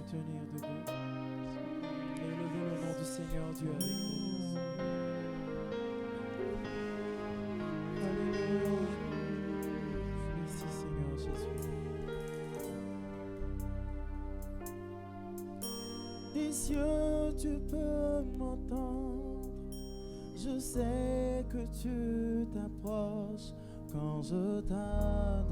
tenir debout et élever le nom du Seigneur Dieu avec nous. Alléluia. Merci Seigneur Jésus. Des cieux tu peux m'entendre, je sais que tu t'approches quand je t'adore.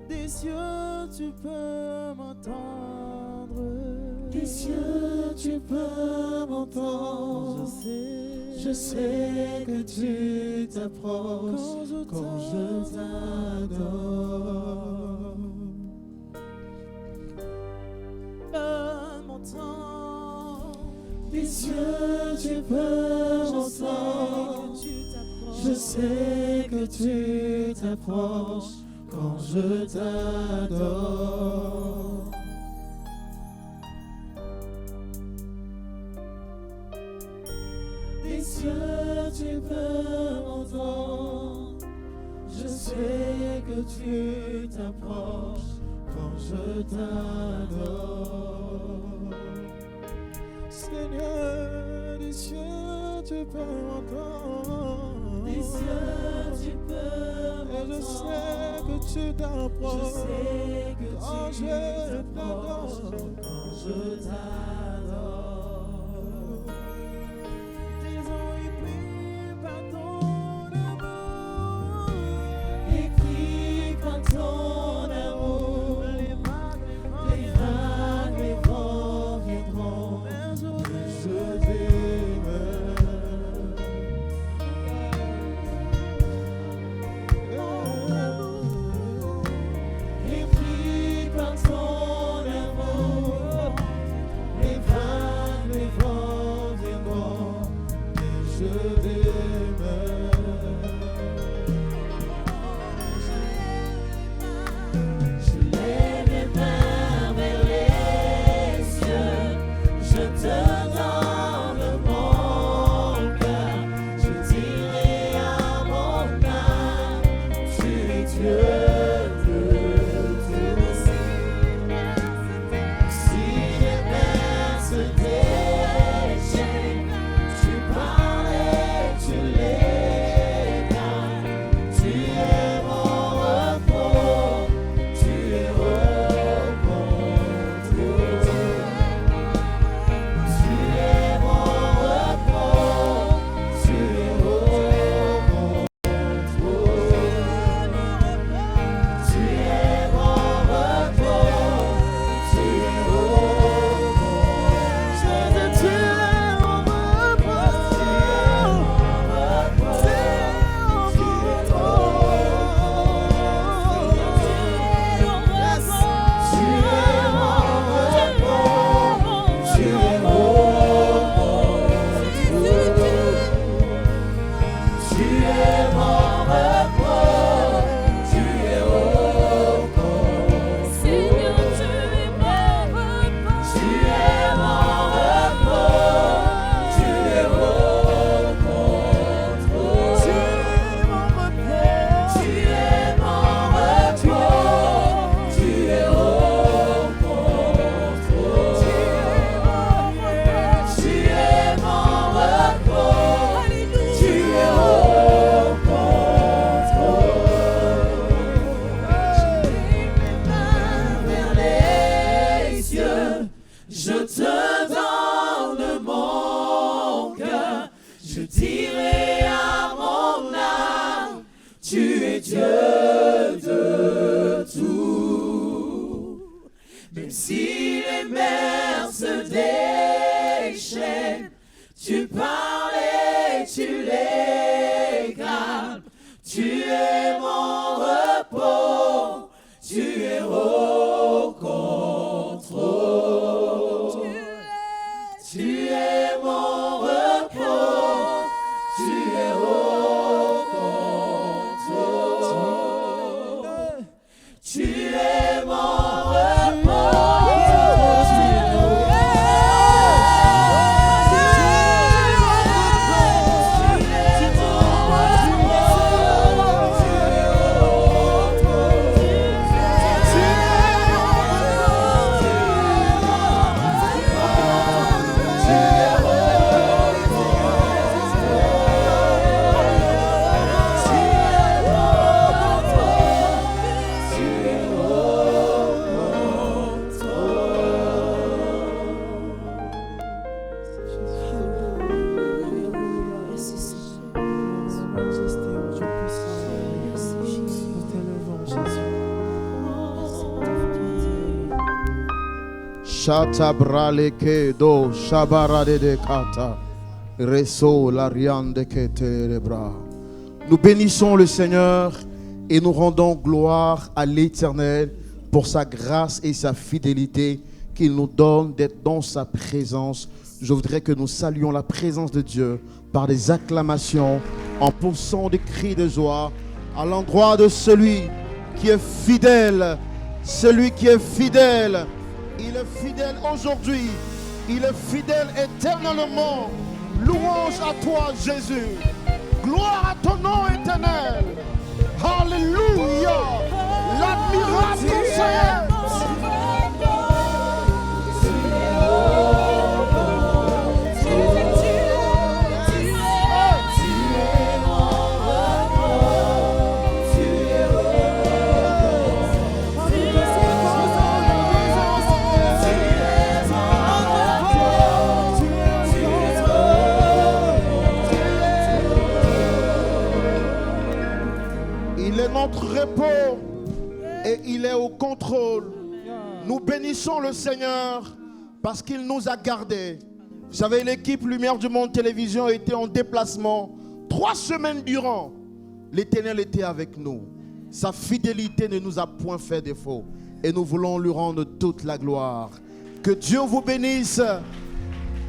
Des cieux tu peux m'entendre, des cieux tu peux m'entendre, je sais que tu t'approches quand je t'adore. Des cieux tu peux m'entendre, je sais que tu t'approches quand je t'adore. Des cieux tu peux m'entendre, je sais que tu t'approches quand je t'adore. Seigneur, des cieux tu peux m'entendre, des cieux tu peux m'entendre, et je sais que tu t'approches, je sais que quand tu je t'approches quand je t'adore. Disons épris par ton amour, épris par ton amour, les vagues, les vents viendront, mais je épris par ton amour, les vagues, les vents viendront, mais je je lève les mains vers les cieux, je te donne mon cœur, je dirai à mon âme, tu es Dieu de tout. Si les mers se déchaînent, tu parles et tu les calmes, tu es mon repos, tu es au contrôle. Tu es mon repos, tu es au contrôle. Tu es mon repos, tu es au contrôle. Tu es mon repos, tu es mon repos, tu es au Je te donne mon cœur, je dirai à mon âme, tu es Dieu de tout. Même si les mers se déchaînent, tu parles et tu les calmes, tu es mon repos, tu es au contrôle. Tu es mon repos, tu es au contrôle. Tu es mon repos, tu es au contrôle. Shata braleke do shabarade de kata. Reso l'ariande kete les bras. Nous bénissons le Seigneur et nous rendons gloire à l'Éternel pour sa grâce et sa fidélité qu'il nous donne d'être dans sa présence. Je voudrais que nous saluions la présence de Dieu par des acclamations, en poussant des cris de joie à l'endroit de celui qui est fidèle. Celui qui est fidèle, il est fidèle aujourd'hui, il est fidèle éternellement. Louange à toi, Jésus. Gloire à ton nom éternel. Alléluia. L'admirable Seigneur. Notre repos et il est au contrôle. Nous bénissons le Seigneur parce qu'il nous a gardés. Vous savez, l'équipe Lumière du Monde Télévision était en déplacement 3 semaines durant. L'Éternel était avec nous. Sa fidélité ne nous a point fait défaut et nous voulons lui rendre toute la gloire. Que Dieu vous bénisse.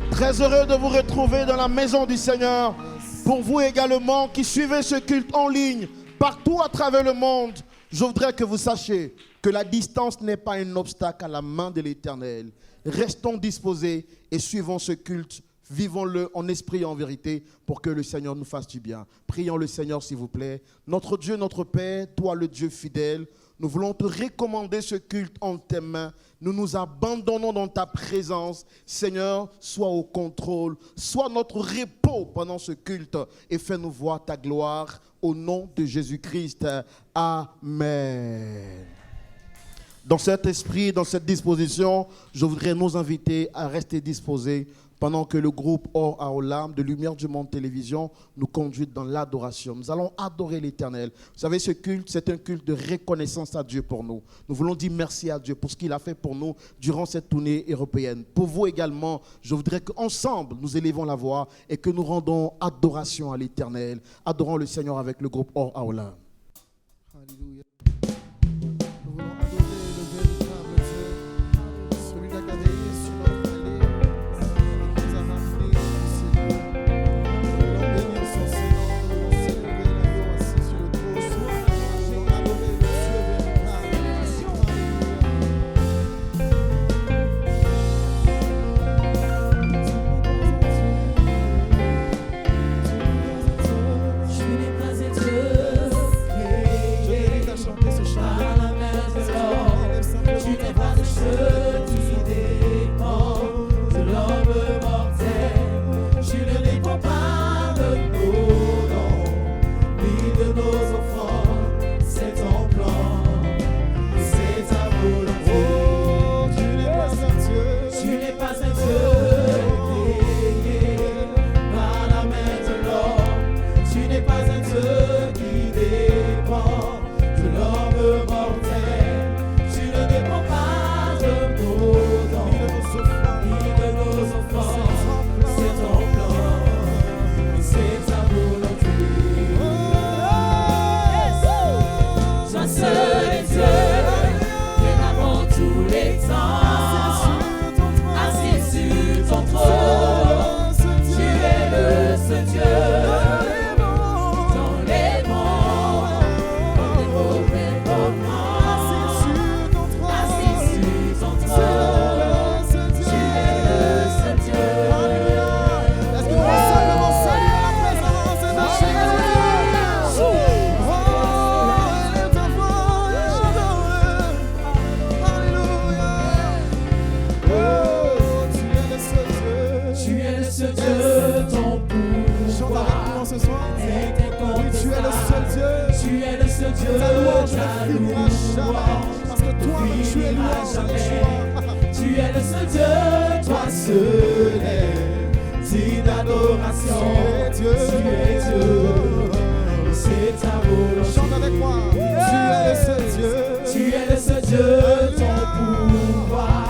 Très heureux de vous retrouver dans la maison du Seigneur. Pour vous également qui suivez ce culte en ligne partout à travers le monde, je voudrais que vous sachiez que la distance n'est pas un obstacle à la main de l'Éternel. Restons disposés et suivons ce culte. Vivons-le en esprit et en vérité pour que le Seigneur nous fasse du bien. Prions le Seigneur, s'il vous plaît. Notre Dieu, notre Père, toi le Dieu fidèle, nous voulons te recommander ce culte en tes mains. Nous nous abandonnons dans ta présence. Seigneur, sois au contrôle. Sois notre repos pendant ce culte et fais-nous voir ta gloire. Au nom de Jésus-Christ. Amen. Dans cet esprit, dans cette disposition, je voudrais nous inviter à rester disposés pendant que le groupe Or Haolam de Lumière du Monde Télévision nous conduit dans l'adoration. Nous allons adorer l'Éternel. Vous savez, ce culte, c'est un culte de reconnaissance à Dieu pour nous. Nous voulons dire merci à Dieu pour ce qu'il a fait pour nous durant cette tournée européenne. Pour vous également, je voudrais qu'ensemble, nous élevons la voix et que nous rendons adoration à l'Éternel. Adorons le Seigneur avec le groupe Or Haolam. Alléluia. Nous voulons adorer le véritable Dieu, celui qui a veillé sur notre allée, qui nous a ramenés ici. Nous voulons bénir son Seigneur, nous voulons célébrer l'agneau assis sur le trône. Nous voulons adorer le Dieu véritable. Je n'ai pas un Dieu Je t'invite à chanter ce chant. à la main de l'homme. Tu n'es pas un jeu qui dépend de l'homme mortel. Tu ne dépends pas de nos dons, ni de nos offrandes. C'est ton plan, c'est ta volonté. Oh, tu n'es pas un Dieu. Tu n'es pas un Dieu créé par la main de l'homme. Tu n'es pas un Dieu qui dépend de l'homme mortel. Tu ne dépends pas de nos dons, ni de nos offrandes. C'est ton plan, c'est ta volonté. Sois seul et Dieu, Dieu avant tous les temps. Assis sur ton trône, tu es le seul Dieu. Dans les mondes, dans les mauvais moments. Assis sur ton trône, tu es le seul Dieu. Est-ce que nous pouvons simplement saluer la présence de notre Jésus? Oh, elle est ta voix, Alléluia. Oh, tu es le seul Dieu. Tu es le seul Dieu, ton Chante pouvoir avec nous ce soir. est Oui, tu es le seul Dieu. Tu es le seul Dieu, Ta louange ta ne finira jamais. louange Parce que toi, ne tu es finira louange, jamais. Yeshua. Tu es le seul Dieu, toi seul est digne d'adoration. Tu es Dieu. Tu es Dieu, c'est ta volonté. Chante avec moi. Tu es le seul Dieu. Tu es le seul Dieu, ton pouvoir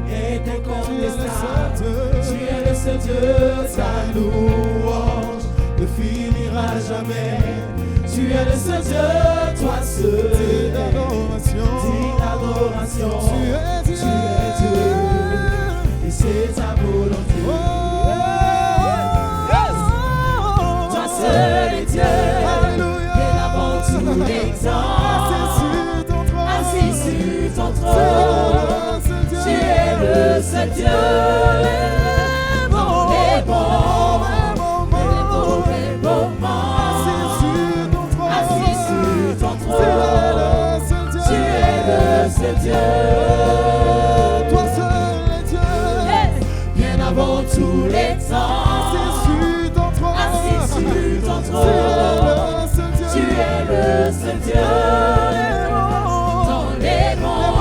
est Dieu, ta louange ne finira jamais. Tu es le seul Dieu, toi seul. Digne d'adoration, tu es Dieu, et c'est ta volonté. Toi seul est Dieu, bien avant tous les temps, assis sur ton trône. Tu es le seul Dieu, dans les bons moments. Assis sur ton trône, tu es le seul Dieu. Toi seul est Dieu, bien avant tous les temps. Assis sur ton trône, tu es le seul Dieu. Dans les bons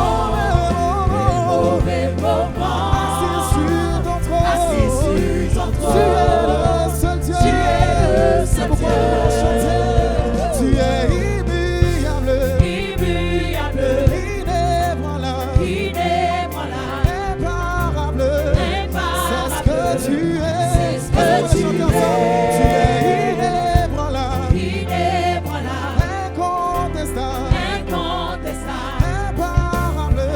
mauvais moments. Assis sur ton trône, tu es le seul Dieu. Tu es immuable, inébranlable, imparable, c'est ce que tu es. c'est ce que tu es. Tu es inébranlable, Inébranlable, incontestable, incontestable, imparable,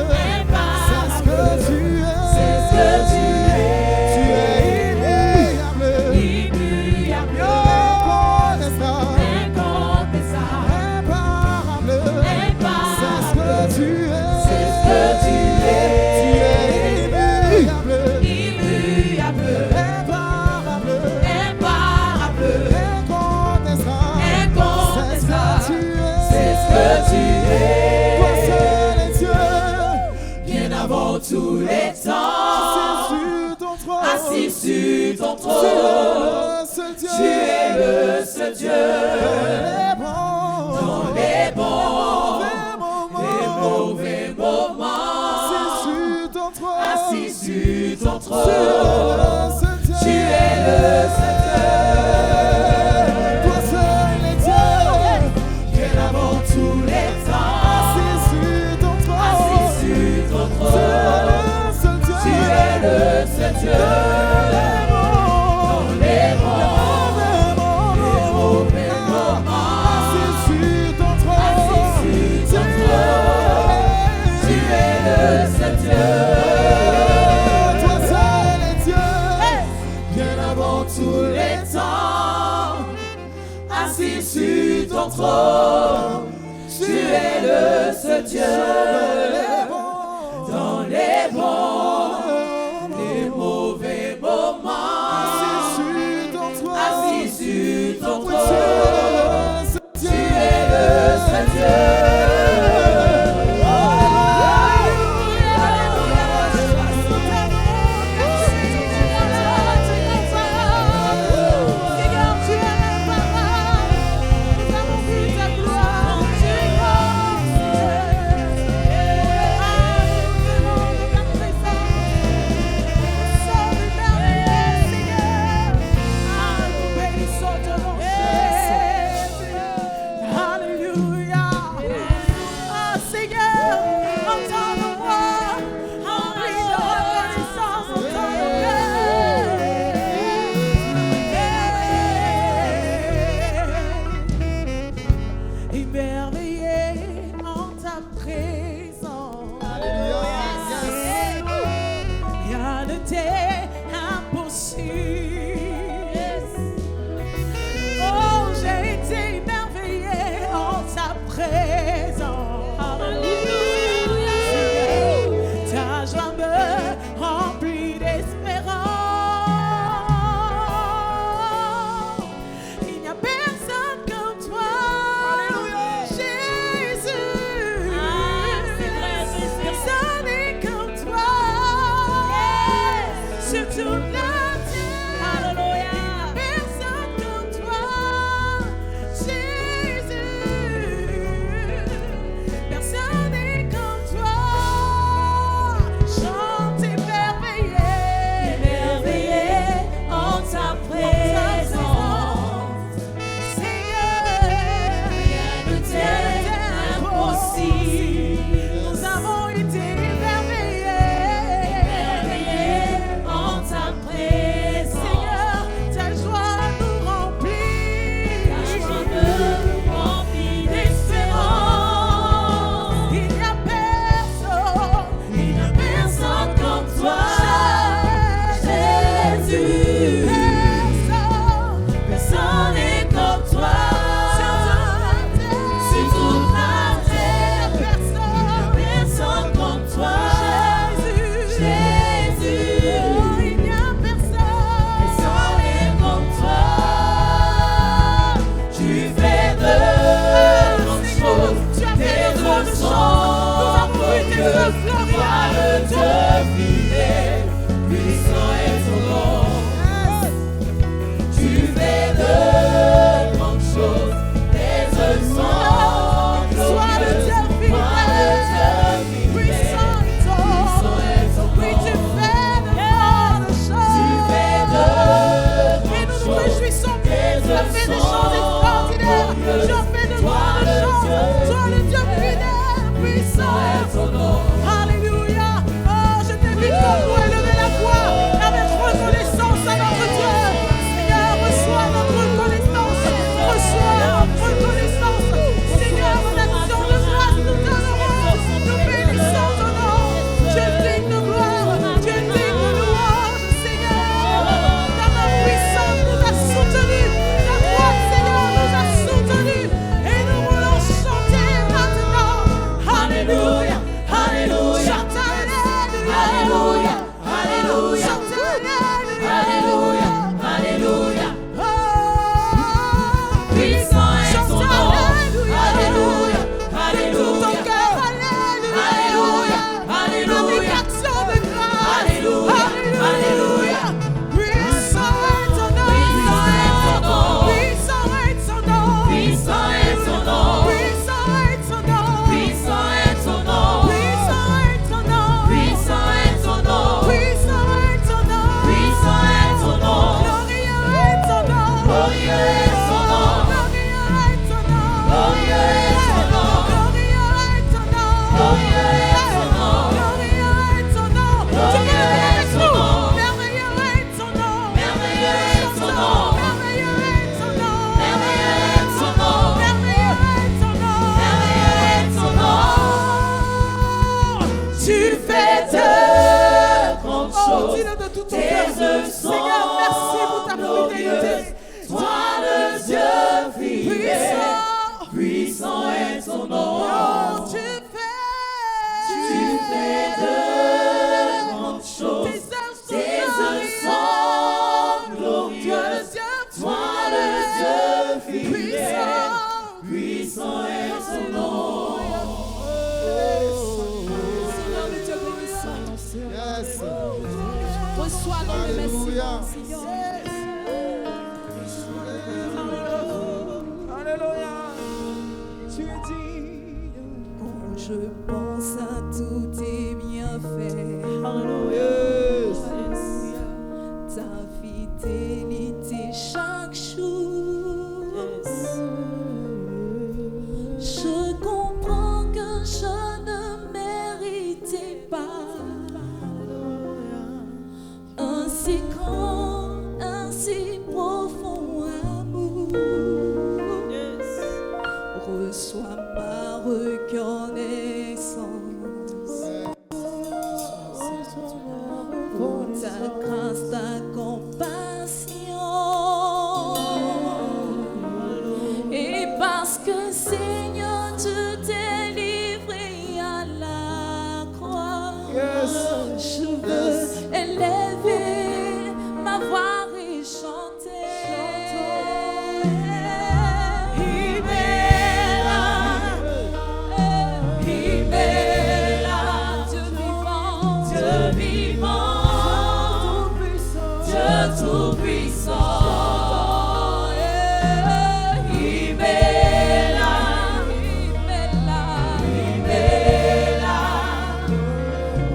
c'est ce que tu es. c'est ce que tu es. Tu es immuable, Immuable, incontestable, incontestable, imparable, c'est ce que tu es. c'est ce que tu es. Tu es immuable, Immuable, imparable, imparable, incontestable, incontestable, c'est ce que tu es. Toi c'est ce que tu seul es. est Dieu, Bien avant tous les temps, sur ton trône, assis sur ton tu es trône, le seul Dieu. tu es le seul Dieu. Les bons, Dans les bons mauvais et moments, mauvais moments, c'est sur ton trône, assis sur ton tu trône, es le seul Dieu. tu es le seul Dieu. Toi seul est Dieu, Bien avant tous les temps, assis sur ton trône, assis sur ton tu trône, es le seul Dieu. tu es le seul Dieu. Dans les bons et mauvais moments, assis sur ton trône, assis sur ton trône, tu es le seul Dieu. toi seul est Dieu, Bien avant tous les temps, assis sur ton trône, tu es le seul Dieu. Dans les bons et mauvais moments, assis sur ton trône, tu es le seul Dieu.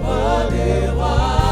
Roi des rois.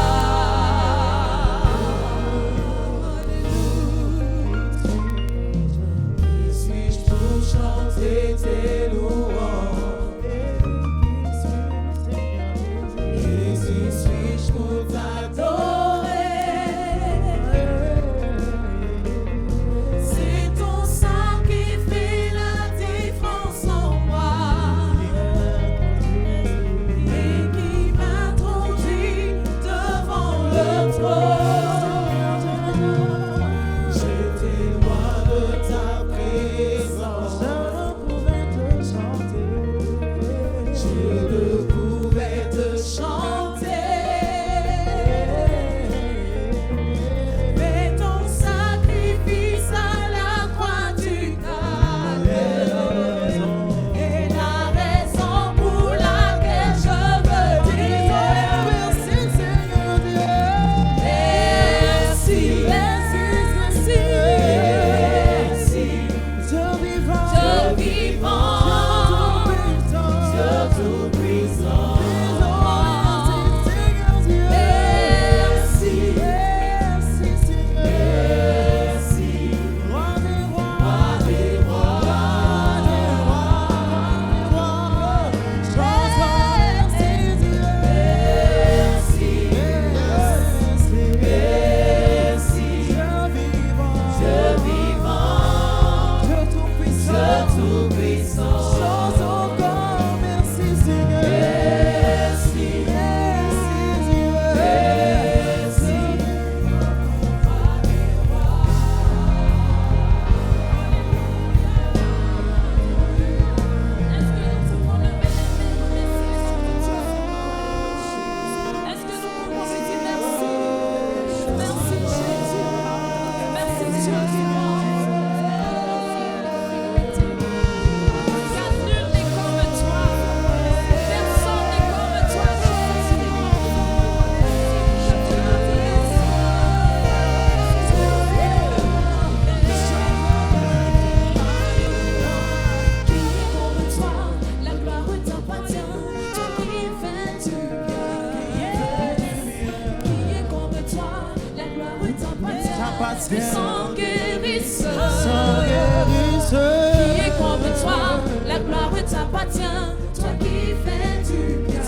puissant guérisseur. Sans guérisseur. Qui est comme toi, la gloire t'appartient, toi qui fais du bien.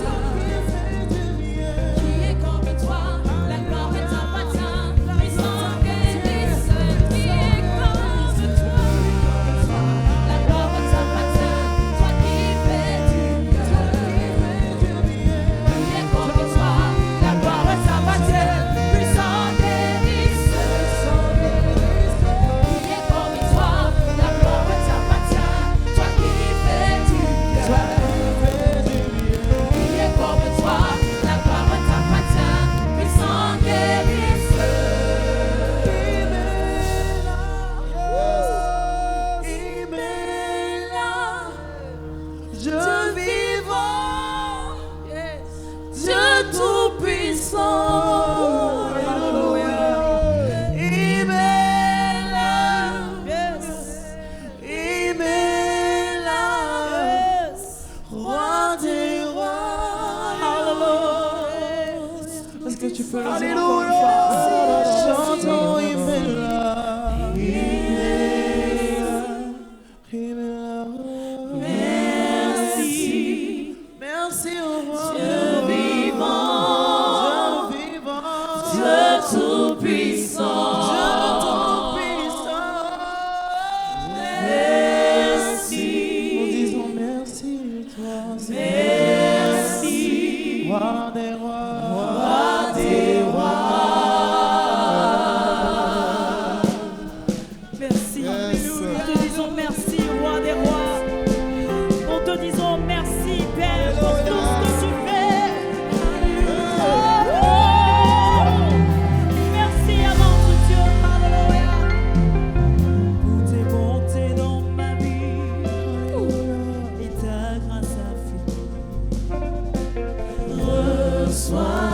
Qui est comme toi, la gloire t'appartient, puissant guérisseur. Qui est comme toi, la gloire t'appartient, toi qui fais du bien. Qui est comme toi, la gloire t'appartient, puissant guérisseur. Qui est comme toi, la gloire t'appartient, toi qui fais du bien. Qui est comme toi, la gloire t'appartient, puissant guérisseur. Il est là, Dieu vivant, Dieu tout-puissant. Il est là, il est là, roi des rois. Est-ce que tu peux le dire Alléluia. Chantons, il est là. Il est là. Il est là. Merci, Merci au roi. Dieu vivant, Dieu vivant. Dieu tout-puissant. Nous disons merci, toi. Merci, Roi des rois. roi des rois. Merci. Yes. Nous te disons merci, roi des rois. Nous te disons merci, Père, pour tout ce que tu fais. Oh, merci à notre Dieu. Alléluia. Pour tes bontés dans ma vie et ta grâce infinie. Reçois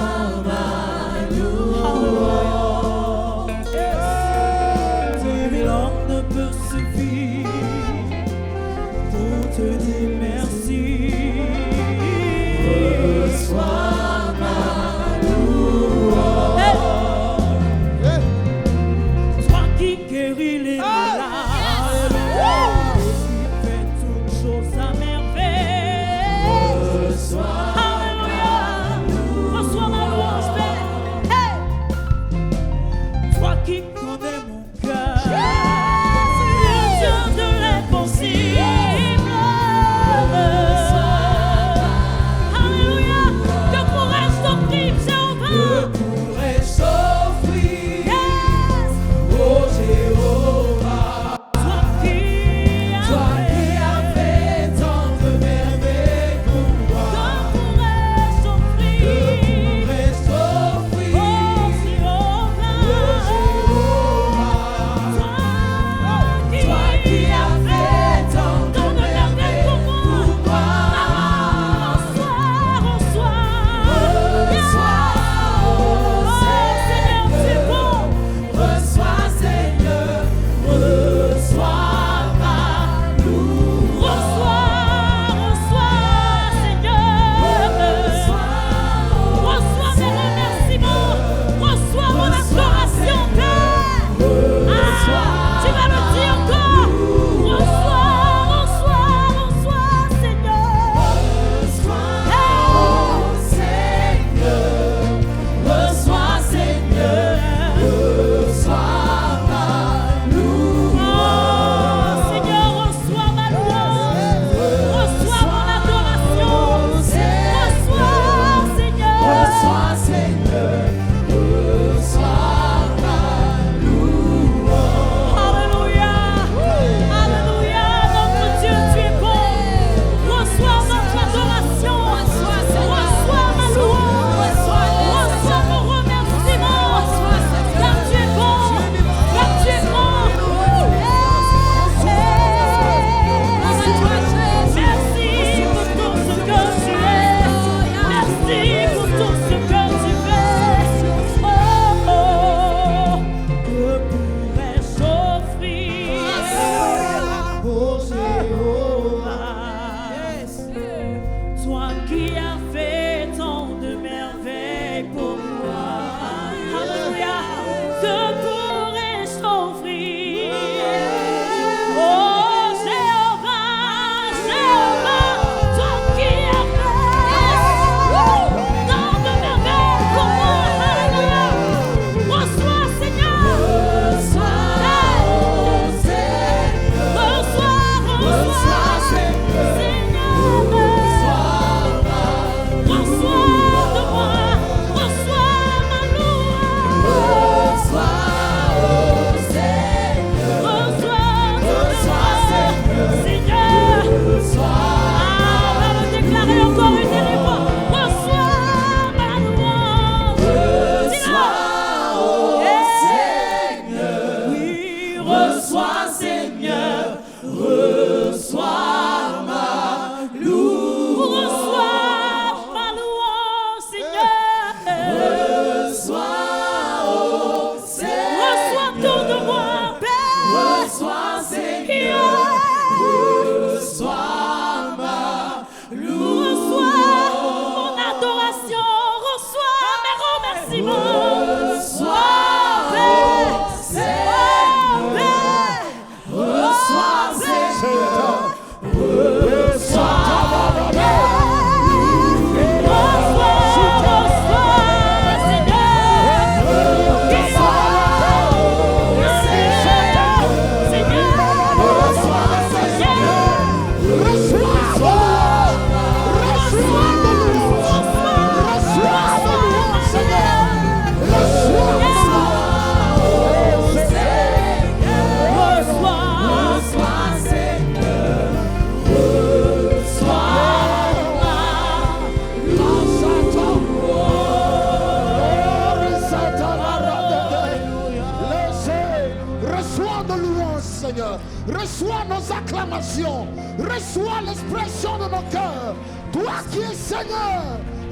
mon cœur. Toi qui es Seigneur,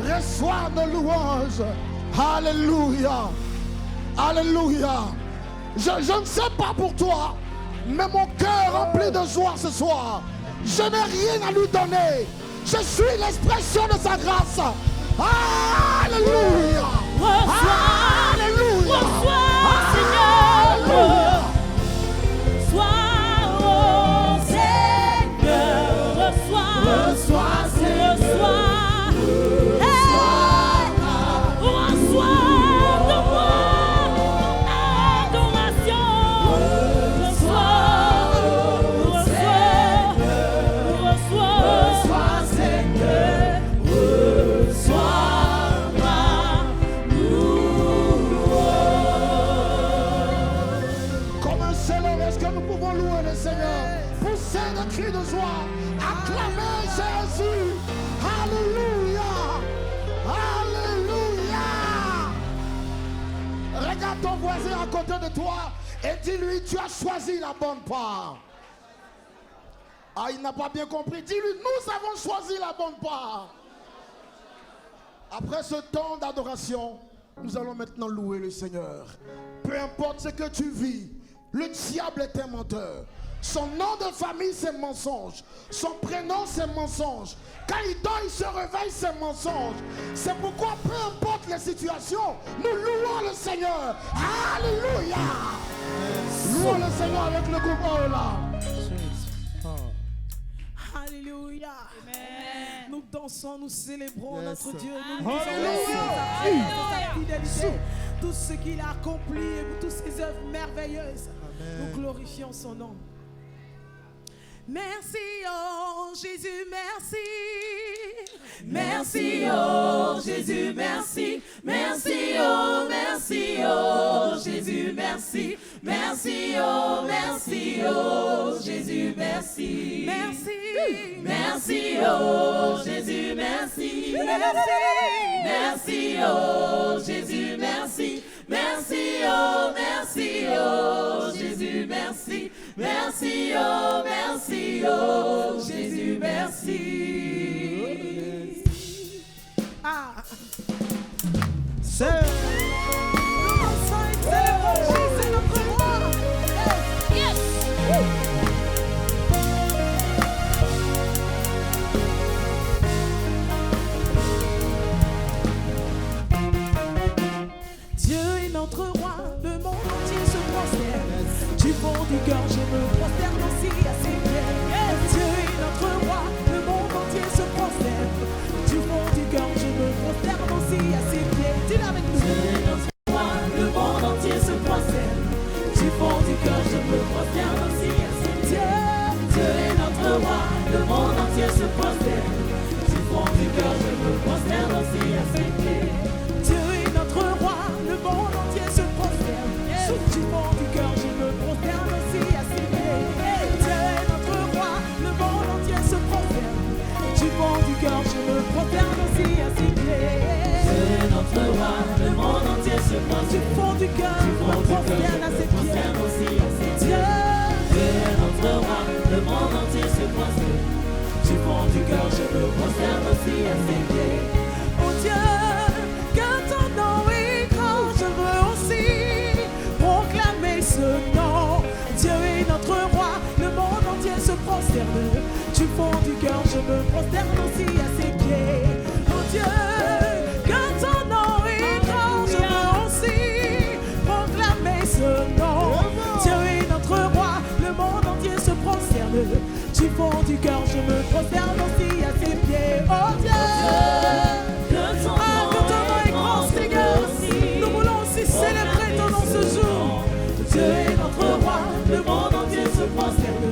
reçois nos louanges. Alléluia. Alléluia. Je ne sais pas pour toi, mais mon cœur rempli de joie ce soir. Je n'ai rien à lui donner. Je suis l'expression de sa grâce. Alléluia. Alléluia. Reçois, Seigneur. Reçois, oh Seigneur. Reçois, Seigneur. Cri de joie, acclamez Jésus. Alléluia. Alléluia. Regarde ton voisin à côté de toi et dis-lui, tu as choisi la bonne part. Ah, il n'a pas bien compris. Dis-lui, nous avons choisi la bonne part. Après ce temps d'adoration, nous allons maintenant louer le Seigneur. Peu importe ce que tu vis, le diable est un menteur. Son nom de famille, c'est mensonge. Son prénom, c'est mensonge. Quand il dort, il se réveille, c'est mensonge. C'est pourquoi, peu importe les situations, nous louons le Seigneur. Alléluia. Louons le Seigneur avec le groupe là. Alléluia. Amen. Nous dansons, nous célébrons Yes. notre Dieu. Nous Alléluia. sa fidélité, tout ce qu'il a accompli et pour toutes ses œuvres merveilleuses. Nous glorifions son nom. Merci, oh Jésus, merci. Merci, oh Jésus, merci. Merci, oh, merci, oh Jésus, merci. Merci, oh Jésus, merci. Merci. Merci, oh Jésus, merci. Merci. Merci, oh Jésus, merci. Merci, oh Jésus, merci. Merci, oh Jésus, merci. Ah. C'est Nous dansons et célébrons Jésus, notre roi. Dieu est notre roi, le monde entier se prosterne. Du fond du cœur, je me prosterne aussi à ses pieds. Dieu est notre roi, le monde entier se prosterne. Du fond du cœur, je me prosterne aussi à ses pieds. Dis-le avec nous. Dieu est notre roi, le monde entier se prosterne. Du fond du cœur, je me prosterne aussi à ses pieds. Dieu est notre roi, le monde entier se prosterne. Du fond du cœur, je me prosterne aussi à ses pieds. Dieu est notre roi, le monde entier se prosterne. Du fond du cœur, je me prosterne aussi à ses pieds. Dieu est notre roi, le monde entier se prosterne. Du fond du cœur, je me prosterne aussi à ses pieds. Dieu est notre roi, le monde entier se prosterne. Du fond du cœur, je me prosterne à ses pieds. Aussi à ses pieds. Dieu est notre roi, le monde entier se prosterne. Du fond du cœur, je me prosterne aussi à ses pieds. Oh Dieu, que ton nom est grand, je veux aussi proclamer ce nom. Dieu est notre roi, le monde entier se prosterne. Du fond du cœur, je me prosterne aussi à ses pieds. Oh Dieu, que ton nom est grand, je veux aussi proclamer ce nom. Dieu est notre roi, le monde entier se prosterne. Du fond du cœur, je me prosterne aussi à ses pieds. Oh Dieu, Que ton que ton nom est grand, Seigneur. Nous voulons aussi célébrer ton nom ce jour. Dieu est notre roi, le monde entier se prosterne.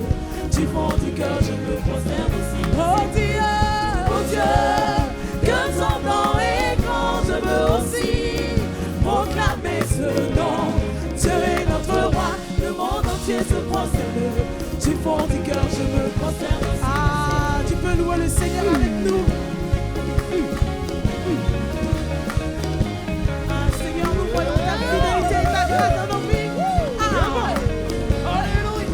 Du fond du cœur, je me prosterne aussi. Oh Dieu, Que ton nom est grand, je veux aussi proclamer ce nom. Dieu est notre roi, Le monde entier se prosterne. du fond du cœur, je me Prosterne aussi. Ah, tu peux louer le Seigneur avec nous. Ah, Seigneur, nous voyons ta fidélité et ta grâce dans nos vies. Ah, Alléluia.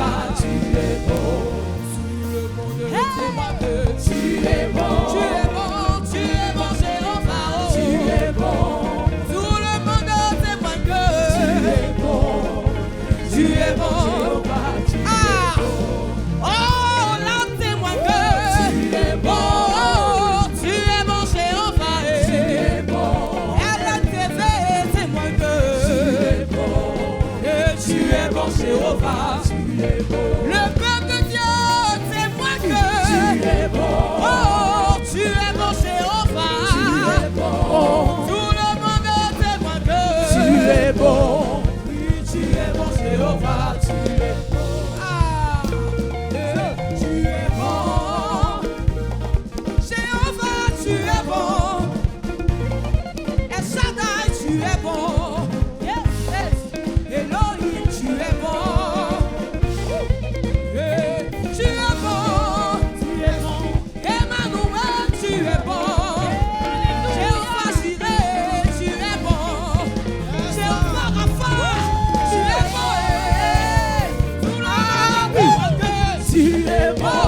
Jéhovah, tu es bon. Tout le monde témoigne que tu es bon. Tu es bon, tu es bon, Jéhovah. Oh. Tu es bon. Tout le monde témoigne que tu es bon. Tu es bon, Jéhovah, tu es bon. Oh, l'âme témoigne que tu es bon. Tu es bon, Jéhovah. Tu es bon. LNTV témoigne que tu es bon. Et tu es bon, Jéhovah. Tu es bon. Le peuple de Dieu témoigne que tu es bon. Oh, tu es bon, Jéhovah. Tu es bon. Tout le monde témoigne que tu es bon. Oui, tu es bon, Jéhovah. Tu es bon. Ah, tu es bon. Jéhovah, tu es bon. El Shaddai, tu es bon. Elohim, tu es bon. Tu es bon. Tu es bon. Emmanuel, tu es bon. Jéhovah Jireh, tu es bon. Jéhovah Rapha, tu es bon. Tout le monde que tu es bon.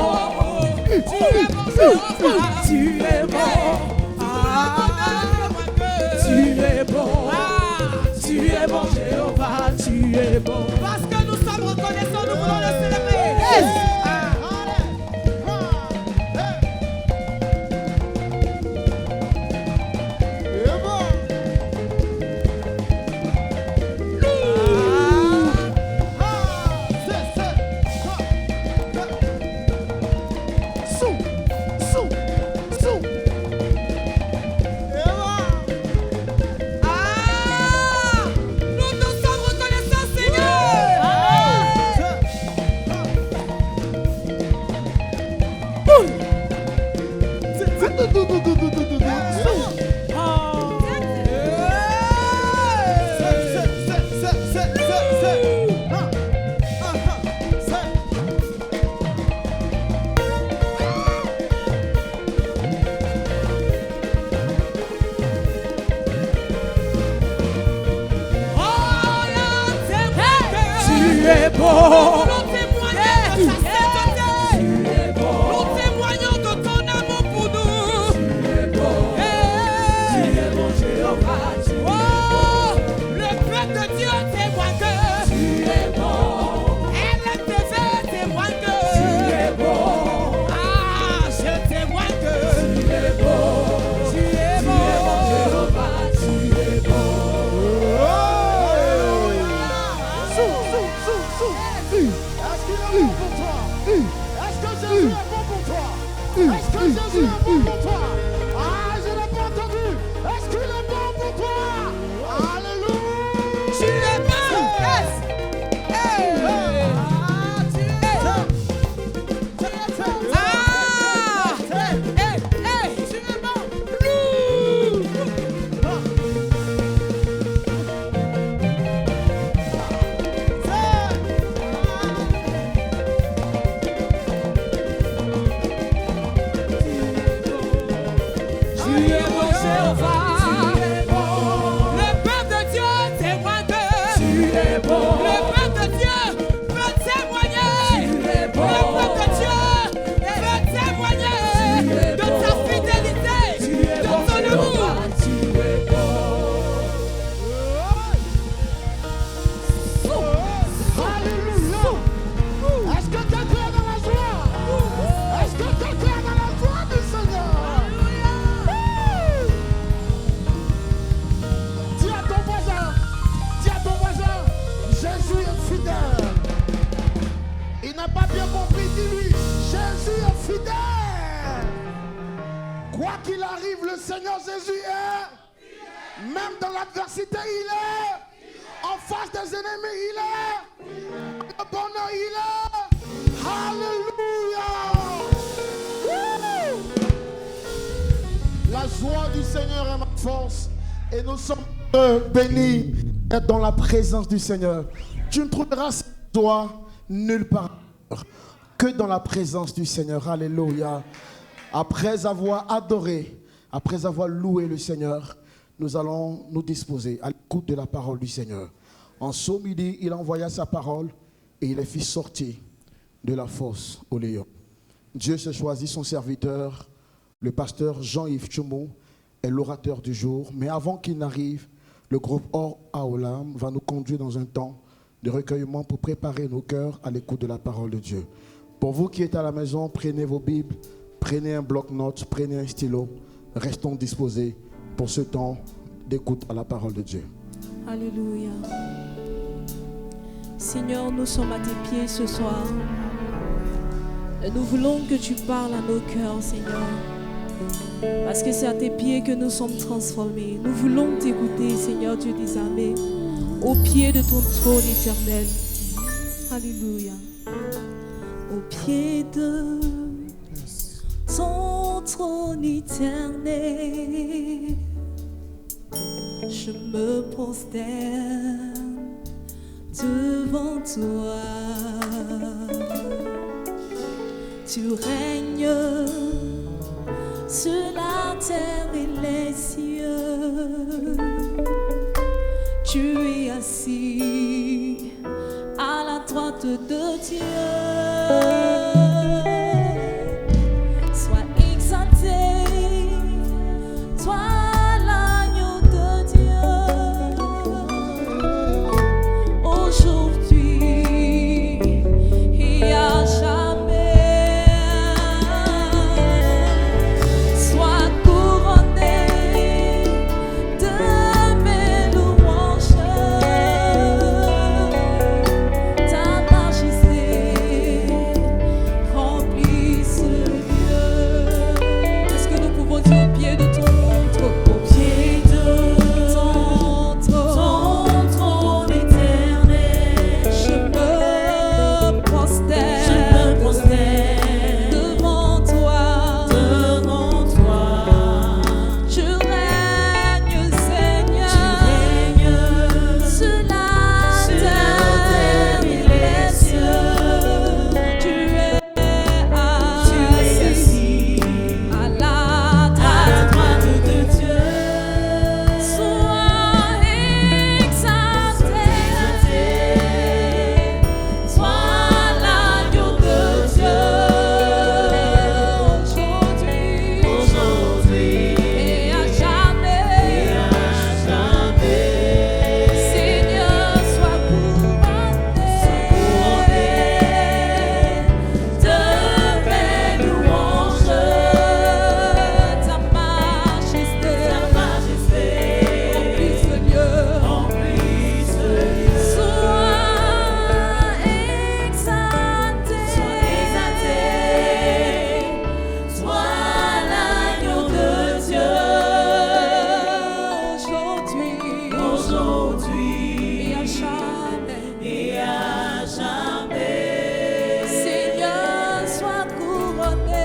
Tu es bon, Jéhovah. Tu es bon. Tu es bon. Tu es bon, Jéhovah, tu es bon. Parce que nous sommes reconnaissants, nous voulons le célébrer. Nous sommes reconnaissants, Seigneur. Tu es bon. Nous témoignons de ta sainteté. Tu es bon. Nous témoignons de ton amour pour nous. Tu es bon. Tu es bon, Jéhovah. Tu es bon. Le peuple de Dieu témoigne que tu es bon. LNTV témoigne que tu es bon. Ah, je témoigne que tu es bon. Tu es bon, Jéhovah. Tu es bon. Est-ce qu'il est bon pour toi? Est-ce que Jésus est bon pour toi? Est-ce que Jésus est bon pour toi? Ah, je n'ai pas entendu. Est-ce qu'il est bon pour toi? Alléluia. Tu es bon. Yes. Hey. Ah, tu es bon. Ah. Hey, hey, tu es bon. Tu es bon, Jéhovah. Tu es bon. Le peuple de Dieu témoigne que tu es bon. Le peuple de Dieu peut témoigner. Tu es bon. Le peuple de Dieu peut témoigner de ta fidélité, de ton amour. Tu es bon. Alléluia. Est-ce que quelqu'un est dans la joie? Est-ce que quelqu'un est dans la joie du Seigneur? Dis à ton voisin, Jésus est fidèle. Il n'a pas bien compris, dis-lui, Jésus est fidèle. Quoi qu'il arrive, le Seigneur Jésus est. Même dans l'adversité, il est. En face des ennemis, il est. Le bonheur, il est. Alléluia. Wouh! La joie du Seigneur est ma force. Et nous sommes bénis d'être dans la présence du Seigneur. Tu ne trouveras cette joie nulle part que dans la présence du Seigneur. Alléluia. Après avoir adoré, après avoir loué le Seigneur, nous allons nous disposer à l'écoute de la parole du Seigneur. En ce midi, il envoya sa parole et il les fit sortir de la fosse au lion. Dieu s'est choisi son serviteur, le pasteur Jean-Yves Tchoumou, est l'orateur du jour. Mais avant qu'il n'arrive, le groupe Or Aolam va nous conduire dans un temps de recueillement pour préparer nos cœurs à l'écoute de la parole de Dieu. Pour vous qui êtes à la maison, prenez vos Bibles, prenez un bloc-notes, prenez un stylo. Restons disposés pour ce temps d'écoute à la parole de Dieu. Alléluia. Seigneur, nous sommes à tes pieds ce soir. Et nous voulons que tu parles à nos cœurs, Seigneur. Parce que c'est à tes pieds que nous sommes transformés. Nous voulons t'écouter, Seigneur Dieu des armées, au pied de ton trône éternel. Alléluia. Au pied de ton trône éternel, je me prosterne devant toi. Tu règnes sur la terre et les cieux. Tu es assis à la droite de Dieu. Sois exalté, toi l'agneau de Dieu. Aujourd'hui et à jamais, sois couronné de mes louanges. Ta majesté remplit ce lieu. Est-ce que nous pouvons dire au pied de ton trône, au pied de ton trône éternel, je me prosterne devant toi. Tu règnes, Seigneur, sur la terre et les cieux. Tu es assis à la droite de Dieu. Sois exalté, sois l'agneau de Dieu. Aujourd'hui et à jamais, Seigneur, sois couronné de mes louanges. Ta majesté remplit ce lieu. Sois exalté, sois l'agneau de Dieu. Aujourd'hui et à jamais, Seigneur, sois couronné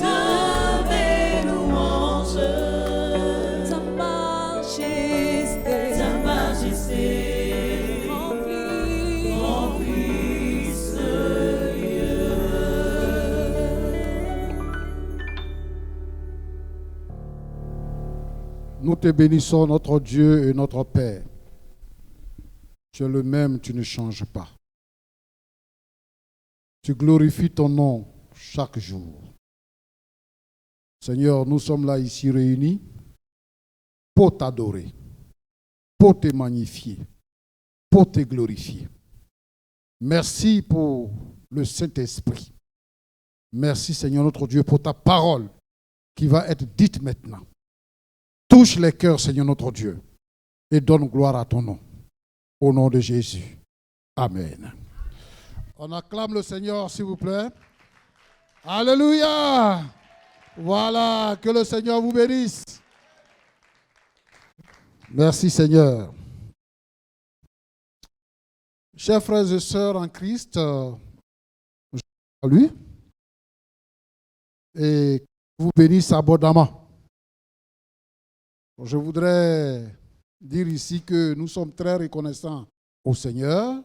de mes louanges. Ta majesté remplit ce lieu. Nous te bénissons, notre Dieu et notre Père. Tu es le même, tu ne changes pas. Tu glorifies ton nom chaque jour. Seigneur, nous sommes là ici réunis pour t'adorer, pour te magnifier, pour te glorifier. Merci pour le Saint-Esprit. Merci, Seigneur notre Dieu, pour ta parole qui va être dite maintenant. Touche les cœurs, Seigneur notre Dieu, et donne gloire à ton nom. Au nom de Jésus. Amen. On acclame le Seigneur, s'il vous plaît. Alléluia. Voilà, que le Seigneur vous bénisse. Merci, Seigneur. Chers frères et sœurs en Christ, je salue et vous bénisse abondamment. Je voudrais dire ici que nous sommes très reconnaissants au Seigneur.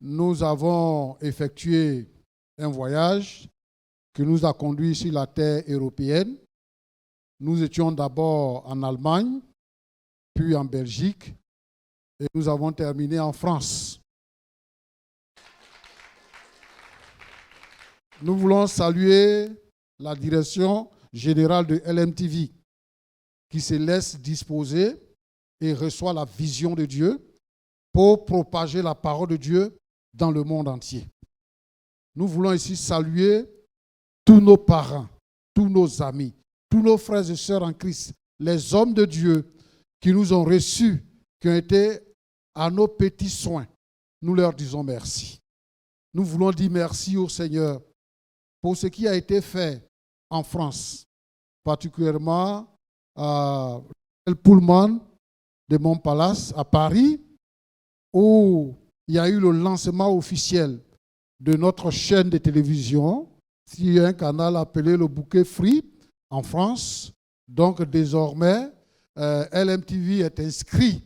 Nous avons effectué un voyage qui nous a conduits sur la terre européenne. Nous étions d'abord en Allemagne, puis en Belgique, Et nous avons terminé en France. Nous voulons saluer la direction générale de LMTV qui se laisse disposer et reçoit la vision de Dieu pour propager la parole de Dieu dans le monde entier. Nous voulons ici saluer tous nos parents, tous nos amis, tous nos frères et sœurs en Christ, les hommes de Dieu qui nous ont reçus, qui ont été à nos petits soins. Nous leur disons merci. Nous voulons dire merci au Seigneur pour ce qui a été fait en France, particulièrement à El Pullman de Montpalace, à Paris, où il y a eu le lancement officiel de notre chaîne de télévision. Il y a un canal appelé le Bouquet Free en France. Donc désormais, LMTV est inscrit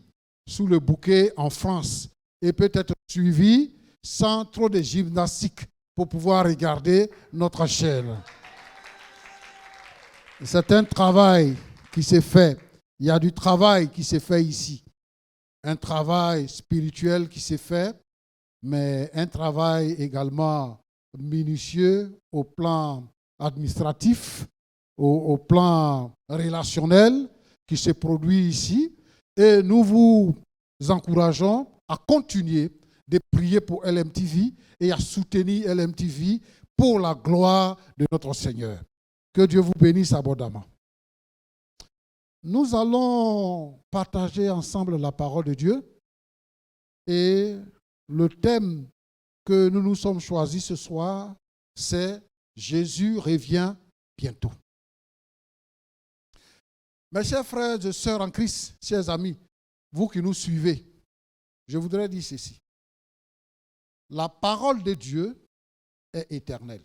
sous le bouquet en France et peut être suivi sans trop de gymnastique pour pouvoir regarder notre chaîne. C'est un travail qui s'est fait. Il y a du travail qui s'est fait ici. Un travail spirituel qui s'est fait, mais un travail également minutieux au plan administratif, au plan relationnel qui se produit ici. Et nous vous encourageons à continuer de prier pour LMTV et à soutenir LMTV pour la gloire de notre Seigneur. Que Dieu vous bénisse abondamment. Nous allons partager ensemble la parole de Dieu et le thème que nous nous sommes choisis ce soir, c'est Jésus revient bientôt. Mes chers frères et sœurs en Christ, chers amis, vous qui nous suivez, je voudrais dire ceci. La parole de Dieu est éternelle.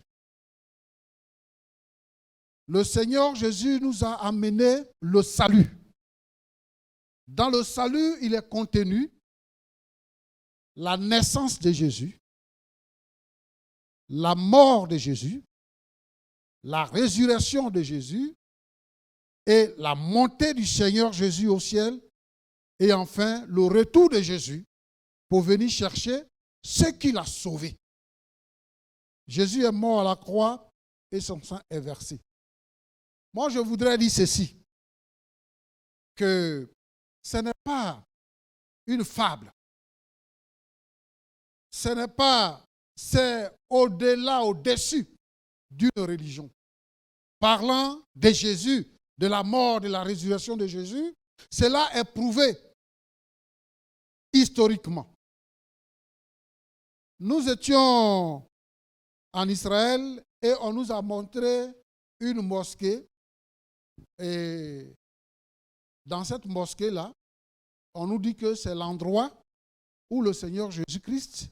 Le Seigneur Jésus nous a amené le salut. Dans le salut, il est contenu la naissance de Jésus, la mort de Jésus, la résurrection de Jésus et la montée du Seigneur Jésus au ciel et enfin le retour de Jésus pour venir chercher ce qu'il a sauvé. Jésus est mort à la croix et son sang est versé. Moi, je voudrais dire ceci, que ce n'est pas une fable. Ce n'est pas, c'est au-delà, au-dessus d'une religion. Parlant de Jésus, de la mort, de la résurrection de Jésus, cela est prouvé historiquement. Nous étions en Israël et on nous a montré une mosquée. Et dans cette mosquée-là, on nous dit que c'est l'endroit où le Seigneur Jésus-Christ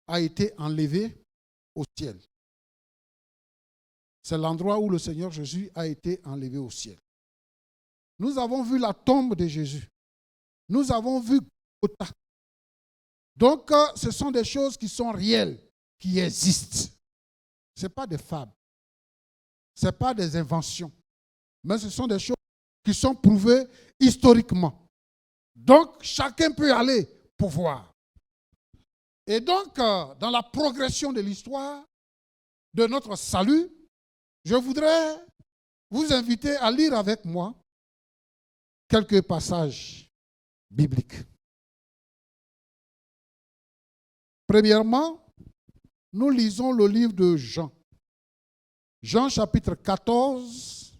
a été enlevé au ciel. C'est l'endroit où le Seigneur Jésus a été enlevé au ciel. Nous avons vu la tombe de Jésus. Nous avons vu Golgotha. Donc, ce sont des choses qui sont réelles, qui existent. Ce n'est pas des fables. Ce n'est pas des inventions. Mais ce sont des choses qui sont prouvées historiquement. Donc, chacun peut aller pour voir. Et donc, dans la progression de l'histoire de notre salut, je voudrais vous inviter à lire avec moi quelques passages bibliques. Premièrement, nous lisons le livre de Jean. Jean chapitre 14,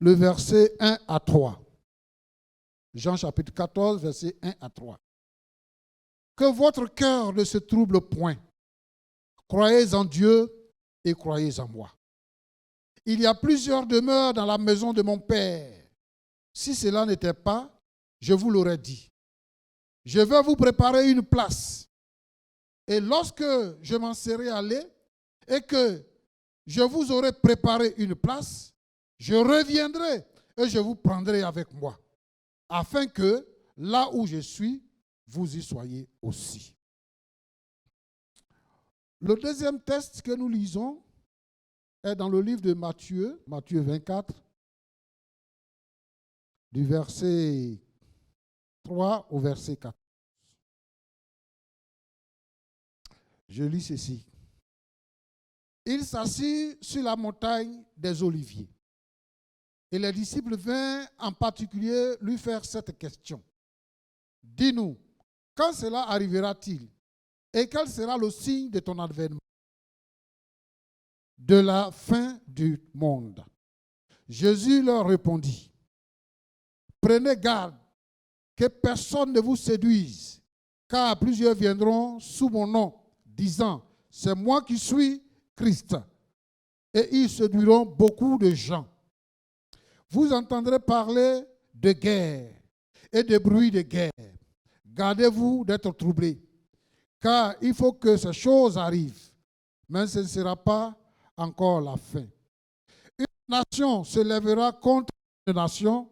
le verset 1 à 3. Jean chapitre 14, verset 1 à 3. Que votre cœur ne se trouble point. Croyez en Dieu et croyez en moi. Il y a plusieurs demeures dans la maison de mon Père. Si cela n'était pas, je vous l'aurais dit. Je vais vous préparer une place. Et lorsque je m'en serai allé et que je vous aurai préparé une place, je reviendrai et je vous prendrai avec moi, afin que là où je suis, vous y soyez aussi. Le deuxième texte que nous lisons est dans le livre de Matthieu, Matthieu 24, du verset 3 au verset 4. Je lis ceci. Il s'assit sur la montagne des Oliviers. Et les disciples vinrent en particulier lui faire cette question. Dis-nous, quand cela arrivera-t-il? Et quel sera le signe de ton avènement? De la fin du monde. Jésus leur répondit, prenez garde que personne ne vous séduise, car plusieurs viendront sous mon nom, disant, c'est moi qui suis Christ. Et ils séduiront beaucoup de gens. Vous entendrez parler de guerre et de bruit de guerre. Gardez-vous d'être troublés, car il faut que ces choses arrivent, mais ce ne sera pas encore la fin. Une nation se lèvera contre une nation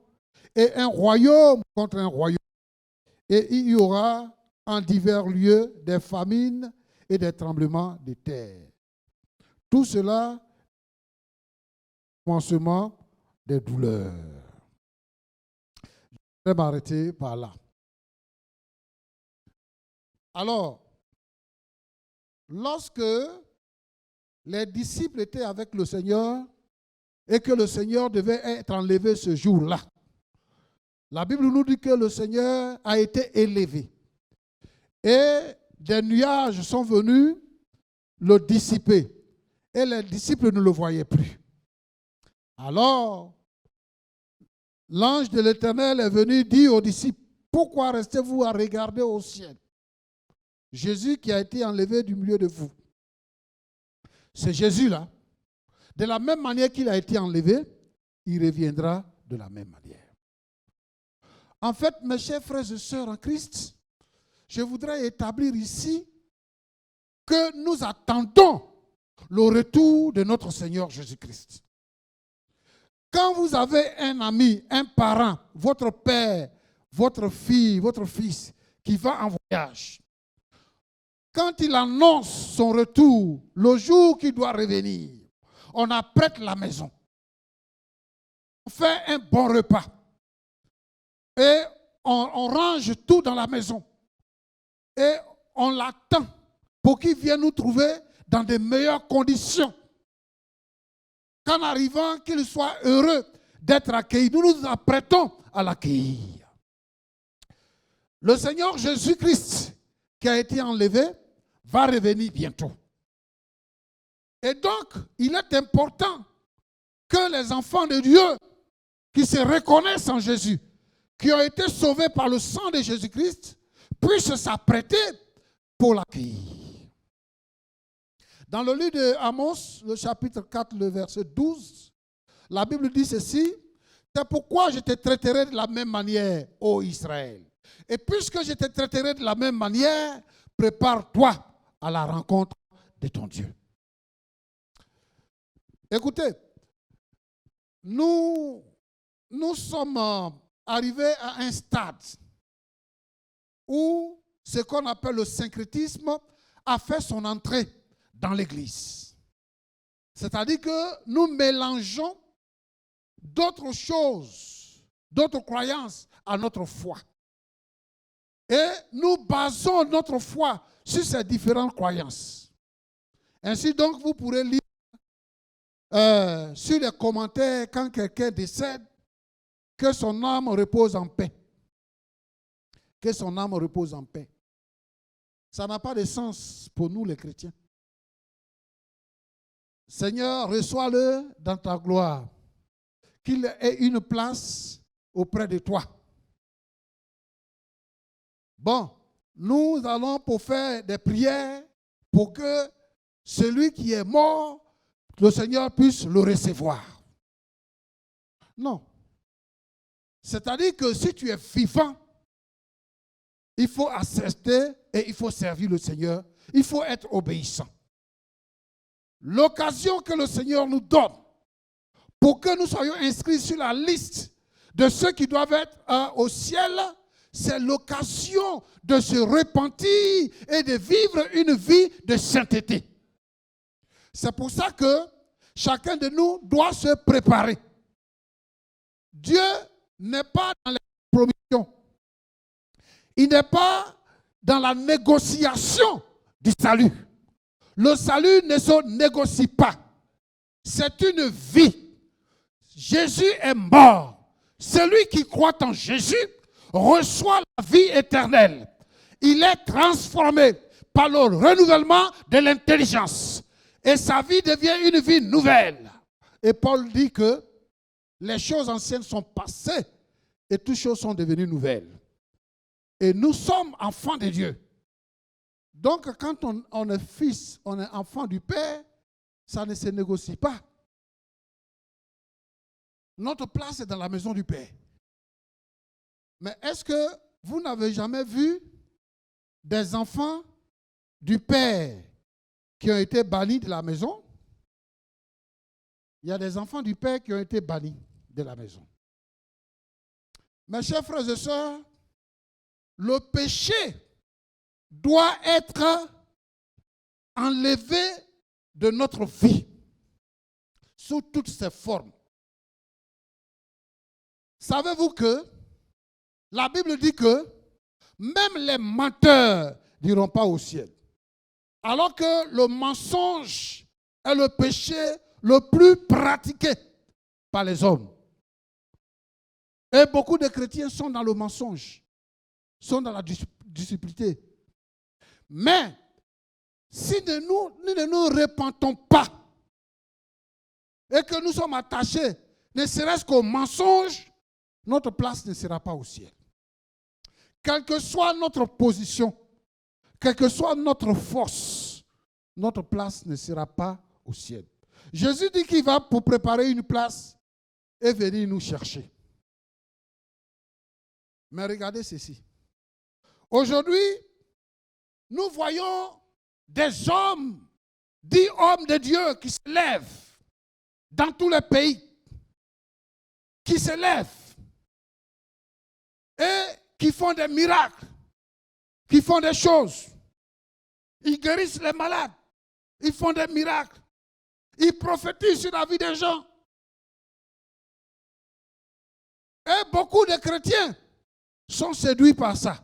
et un royaume contre un royaume. Et il y aura en divers lieux des famines et des tremblements de terre. Tout cela, commencement des douleurs. Je vais m'arrêter par là. Alors, lorsque les disciples étaient avec le Seigneur et que le Seigneur devait être enlevé ce jour-là, la Bible nous dit que le Seigneur a été élevé. Et des nuages sont venus le dissiper. Et les disciples ne le voyaient plus. Alors, l'ange de l'Éternel est venu dire aux disciples, pourquoi restez-vous à regarder au ciel? Jésus qui a été enlevé du milieu de vous. C'est Jésus-là. De la même manière qu'il a été enlevé, il reviendra de la même manière. En fait, mes chers frères et sœurs en Christ, je voudrais établir ici que nous attendons le retour de notre Seigneur Jésus-Christ. Quand vous avez un ami, un parent, votre père, votre fille, votre fils qui va en voyage, quand il annonce son retour, le jour qu'il doit revenir, on apprête la maison. On fait un bon repas. Et on range tout dans la maison. Et on l'attend pour qu'il vienne nous trouver dans de meilleures conditions. Qu'en arrivant, qu'il soit heureux d'être accueilli. Nous nous apprêtons à l'accueillir. Le Seigneur Jésus-Christ qui a été enlevé va revenir bientôt. Et donc, il est important que les enfants de Dieu qui se reconnaissent en Jésus, qui ont été sauvés par le sang de Jésus-Christ, puissent s'apprêter pour l'accueillir. Dans le livre de Amos, le chapitre 4, le verset 12, la Bible dit ceci, « C'est pourquoi je te traiterai de la même manière, ô Israël. Et puisque je te traiterai de la même manière, prépare-toi à la rencontre de ton Dieu. » Écoutez, nous sommes arrivés à un stade où ce qu'on appelle le syncrétisme a fait son entrée dans l'Église. C'est-à-dire que nous mélangeons d'autres choses, d'autres croyances à notre foi. Et nous basons notre foi sur ces différentes croyances. Ainsi donc, vous pourrez lire sur les commentaires quand quelqu'un décède, que son âme repose en paix. Que son âme repose en paix. Ça n'a pas de sens pour nous les chrétiens. Seigneur, reçois-le dans ta gloire. Qu'il ait une place auprès de toi. Bon, nous allons pour faire des prières pour que celui qui est mort, le Seigneur puisse le recevoir. Non. C'est-à-dire que si tu es vivant, il faut accepter et il faut servir le Seigneur. Il faut être obéissant. L'occasion que le Seigneur nous donne pour que nous soyons inscrits sur la liste de ceux qui doivent être au ciel, c'est l'occasion de se repentir et de vivre une vie de sainteté. C'est pour ça que chacun de nous doit se préparer. Dieu n'est pas dans les promissions. Il n'est pas dans la négociation du salut. Le salut ne se négocie pas. C'est une vie. Jésus est mort. Celui qui croit en Jésus reçoit la vie éternelle. Il est transformé par le renouvellement de l'intelligence. Et sa vie devient une vie nouvelle. Et Paul dit que les choses anciennes sont passées et toutes choses sont devenues nouvelles. Et nous sommes enfants de Dieu. Donc quand on est fils, on est enfant du Père, ça ne se négocie pas. Notre place est dans la maison du Père. Mais est-ce que vous n'avez jamais vu des enfants du Père qui ont été bannis de la maison? Il y a des enfants du Père qui ont été bannis de la maison. Mes chers frères et sœurs, le péché doit être enlevé de notre vie sous toutes ses formes. Savez-vous que la Bible dit que même les menteurs n'iront pas au ciel. Alors que le mensonge est le péché le plus pratiqué par les hommes. Et beaucoup de chrétiens sont dans le mensonge, sont dans la duplicité. Mais si nous ne nous repentons pas et que nous sommes attachés, ne serait-ce qu'au mensonge, notre place ne sera pas au ciel. Quelle que soit notre position, quelle que soit notre force, notre place ne sera pas au ciel. Jésus dit qu'il va pour préparer une place et venir nous chercher. Mais regardez ceci. Aujourd'hui, nous voyons des hommes, dits hommes de Dieu qui se lèvent dans tous les pays, qui se lèvent et qui font des miracles, qui font des choses. Ils guérissent les malades, ils font des miracles, ils prophétisent sur la vie des gens. Et beaucoup de chrétiens sont séduits par ça.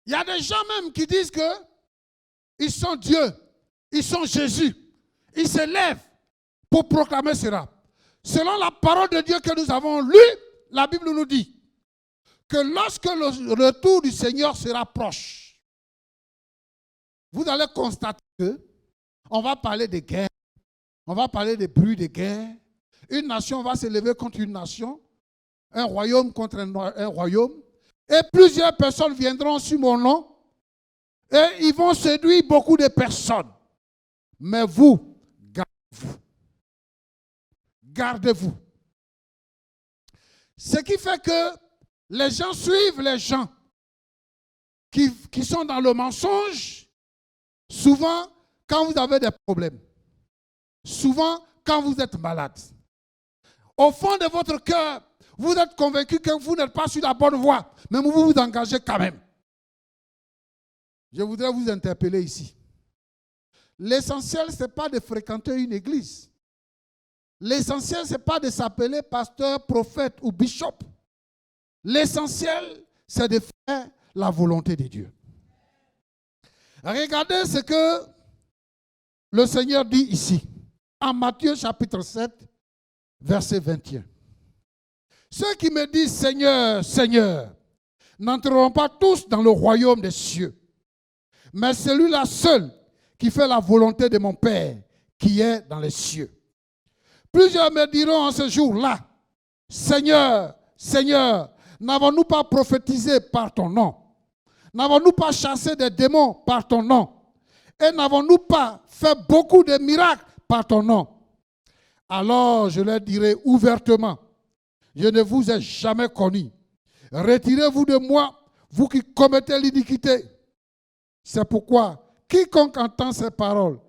Il y a des gens même qui disent qu'ils sont Dieu, ils sont Jésus. Ils se lèvent pour proclamer cela. Selon la parole de Dieu que nous avons lue, la Bible nous dit que lorsque le retour du Seigneur sera proche, vous allez constater qu'on va parler de guerre, on va parler des bruits de guerre. Une nation va se lever contre une nation, un royaume contre un royaume, et plusieurs personnes viendront sur mon nom, et ils vont séduire beaucoup de personnes. Mais vous, gardez-vous. Gardez-vous. Ce qui fait que les gens suivent les gens qui sont dans le mensonge, souvent quand vous avez des problèmes, souvent quand vous êtes malade. Au fond de votre cœur, vous êtes convaincu que vous n'êtes pas sur la bonne voie, mais vous vous engagez quand même. Je voudrais vous interpeller ici. L'essentiel, ce n'est pas de fréquenter une église. L'essentiel, ce n'est pas de s'appeler pasteur, prophète ou bishop. L'essentiel, c'est de faire la volonté de Dieu. Regardez ce que le Seigneur dit ici, en Matthieu chapitre 7, verset 21. Ceux qui me disent Seigneur, Seigneur, n'entreront pas tous dans le royaume des cieux, mais celui-là seul qui fait la volonté de mon Père qui est dans les cieux. Plusieurs me diront en ce jour-là, Seigneur, Seigneur, n'avons-nous pas prophétisé par ton nom? N'avons-nous pas chassé des démons par ton nom? Et n'avons-nous pas fait beaucoup de miracles par ton nom? Alors je leur dirai ouvertement, je ne vous ai jamais connu. Retirez-vous de moi, vous qui commettez l'iniquité. C'est pourquoi quiconque entend ces paroles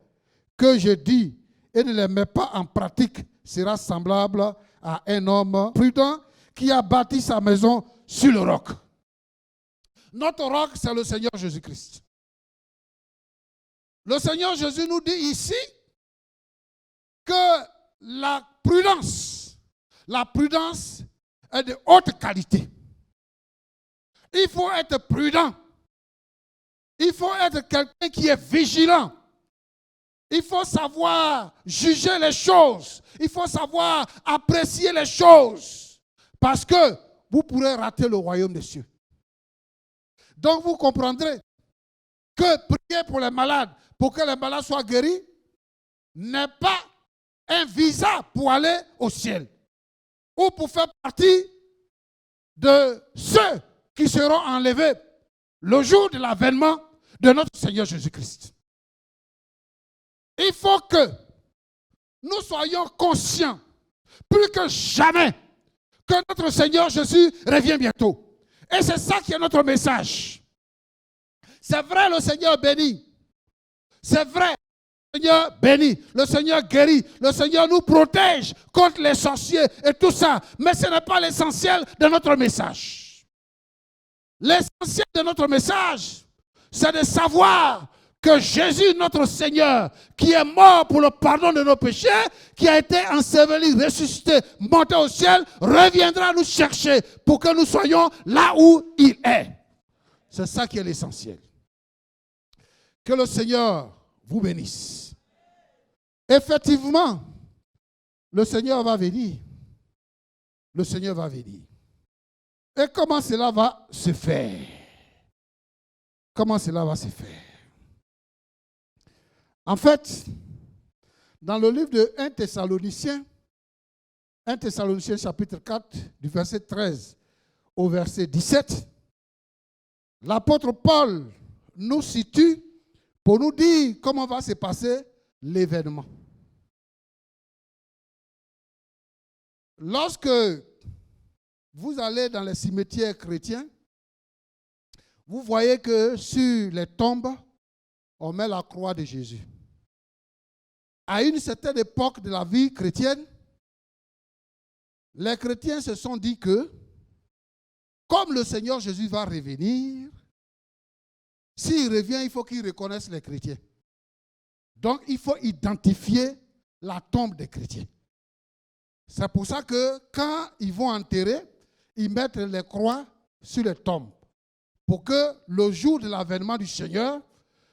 que je dis et ne les met pas en pratique sera semblable à un homme prudent qui a bâti sa maison sur le roc. Notre roc, c'est le Seigneur Jésus-Christ. Le Seigneur Jésus nous dit ici que la prudence est de haute qualité. Il faut être prudent. Il faut être quelqu'un qui est vigilant. Il faut savoir juger les choses. Il faut savoir apprécier les choses. Parce que vous pourrez rater le royaume des cieux. Donc vous comprendrez que prier pour les malades, pour que les malades soient guéris, n'est pas un visa pour aller au ciel. Ou pour faire partie de ceux qui seront enlevés le jour de l'avènement de notre Seigneur Jésus-Christ. Il faut que nous soyons conscients, plus que jamais, que notre Seigneur Jésus revient bientôt. Et c'est ça qui est notre message. C'est vrai, le Seigneur bénit. C'est vrai, le Seigneur bénit. Le Seigneur guérit. Le Seigneur nous protège contre les sorciers et tout ça. Mais ce n'est pas l'essentiel de notre message. L'essentiel de notre message, c'est de savoir que Jésus, notre Seigneur, qui est mort pour le pardon de nos péchés, qui a été enseveli, ressuscité, monté au ciel, reviendra nous chercher pour que nous soyons là où il est. C'est ça qui est l'essentiel. Que le Seigneur vous bénisse. Effectivement, le Seigneur va venir. Le Seigneur va venir. Et comment cela va se faire? Comment cela va se faire? En fait, dans le livre de 1 Thessaloniciens chapitre 4, du verset 13 au verset 17, l'apôtre Paul nous situe pour nous dire comment va se passer l'événement. Lorsque vous allez dans les cimetières chrétiens, vous voyez que sur les tombes, on met la croix de Jésus. À une certaine époque de la vie chrétienne, les chrétiens se sont dit que, comme le Seigneur Jésus va revenir, s'il revient, il faut qu'il reconnaisse les chrétiens. Donc, il faut identifier la tombe des chrétiens. C'est pour ça que quand ils vont enterrer, ils mettent les croix sur les tombes. Pour que le jour de l'avènement du Seigneur,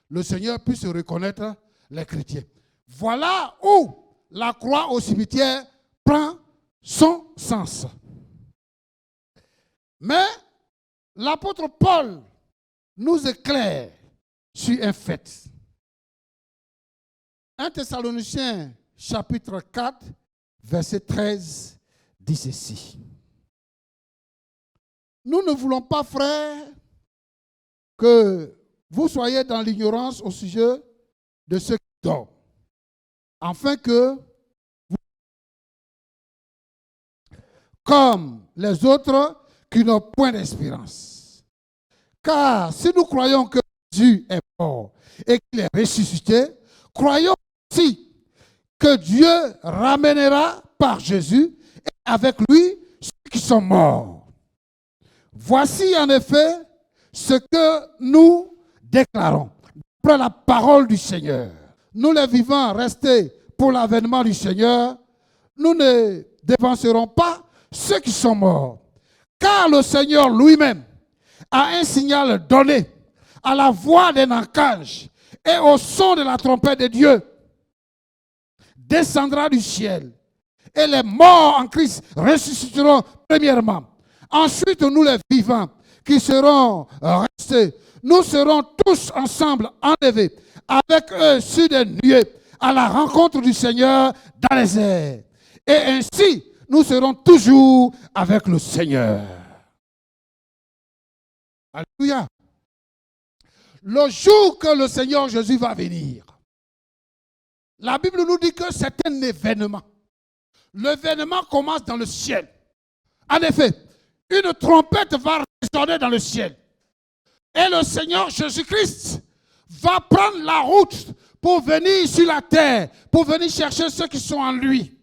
le Seigneur puisse reconnaître les chrétiens. Voilà où la croix au cimetière prend son sens. Mais l'apôtre Paul nous éclaire sur un fait. 1 Thessaloniciens chapitre 4, verset 13 dit ceci. Nous ne voulons pas, frères, que vous soyez dans l'ignorance au sujet de ceux qui dorment, afin que vous, comme les autres qui n'ont point d'espérance. Car si nous croyons que Jésus est mort et qu'il est ressuscité, croyons aussi que Dieu ramènera par Jésus et avec lui ceux qui sont morts. Voici en effet ce que nous déclarons, d'après la parole du Seigneur. Nous les vivants restés pour l'avènement du Seigneur, nous ne dévancerons pas ceux qui sont morts. Car le Seigneur lui-même a un signal donné à la voix d'un archange et au son de la trompette de Dieu. Descendra du ciel et les morts en Christ ressusciteront premièrement. Ensuite, nous les vivants qui seront restés, nous serons tous ensemble enlevés avec eux sur des nuées à la rencontre du Seigneur dans les airs. Et ainsi, nous serons toujours avec le Seigneur. Alléluia. Le jour que le Seigneur Jésus va venir, la Bible nous dit que c'est un événement. L'événement commence dans le ciel. En effet, une trompette va résonner dans le ciel. Et le Seigneur Jésus-Christ va prendre la route pour venir sur la terre, pour venir chercher ceux qui sont en lui.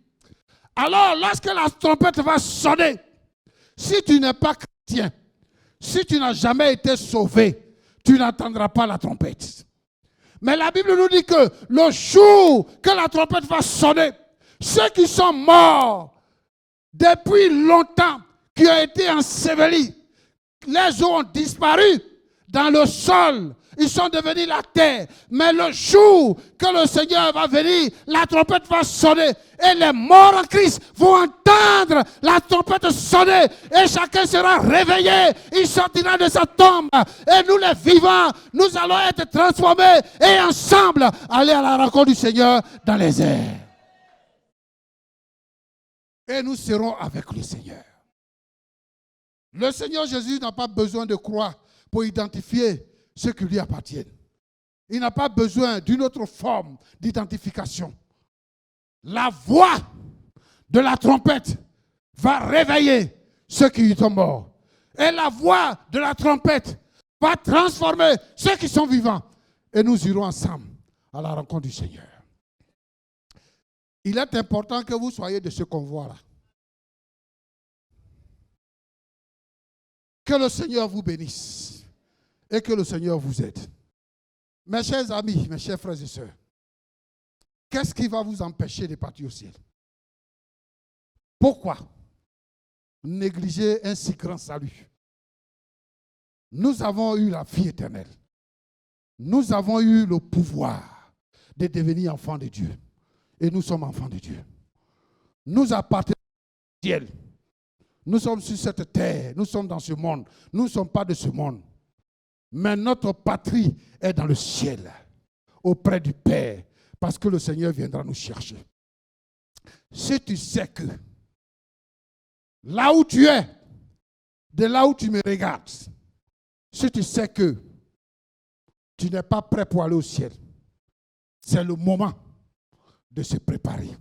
Alors, lorsque la trompette va sonner, si tu n'es pas chrétien, si tu n'as jamais été sauvé, tu n'entendras pas la trompette. Mais la Bible nous dit que le jour que la trompette va sonner, ceux qui sont morts depuis longtemps, qui ont été ensevelis, les eaux ont disparu dans le sol. Ils sont devenus la terre. Mais le jour que le Seigneur va venir, la trompette va sonner. Et les morts en Christ vont entendre la trompette sonner. Et chacun sera réveillé. Il sortira de sa tombe. Et nous les vivants, nous allons être transformés. Et ensemble, aller à la rencontre du Seigneur dans les airs. Et nous serons avec le Seigneur. Le Seigneur Jésus n'a pas besoin de croix pour identifier ceux qui lui appartiennent. Il n'a pas besoin d'une autre forme d'identification. La voix de la trompette va réveiller ceux qui sont morts. Et la voix de la trompette va transformer ceux qui sont vivants. Et nous irons ensemble à la rencontre du Seigneur. Il est important que vous soyez de ce convoi-là. Que le Seigneur vous bénisse et que le Seigneur vous aide. Mes chers amis, mes chers frères et sœurs, qu'est-ce qui va vous empêcher de partir au ciel? Pourquoi négliger un si grand salut? Nous avons eu la vie éternelle. Nous avons eu le pouvoir de devenir enfants de Dieu. Et nous sommes enfants de Dieu. Nous appartenons au ciel. Nous sommes sur cette terre. Nous sommes dans ce monde. Nous ne sommes pas de ce monde. Mais notre patrie est dans le ciel, auprès du Père, parce que le Seigneur viendra nous chercher. Si tu sais que là où tu es, de là où tu me regardes, si tu sais que tu n'es pas prêt pour aller au ciel, c'est le moment de se préparer.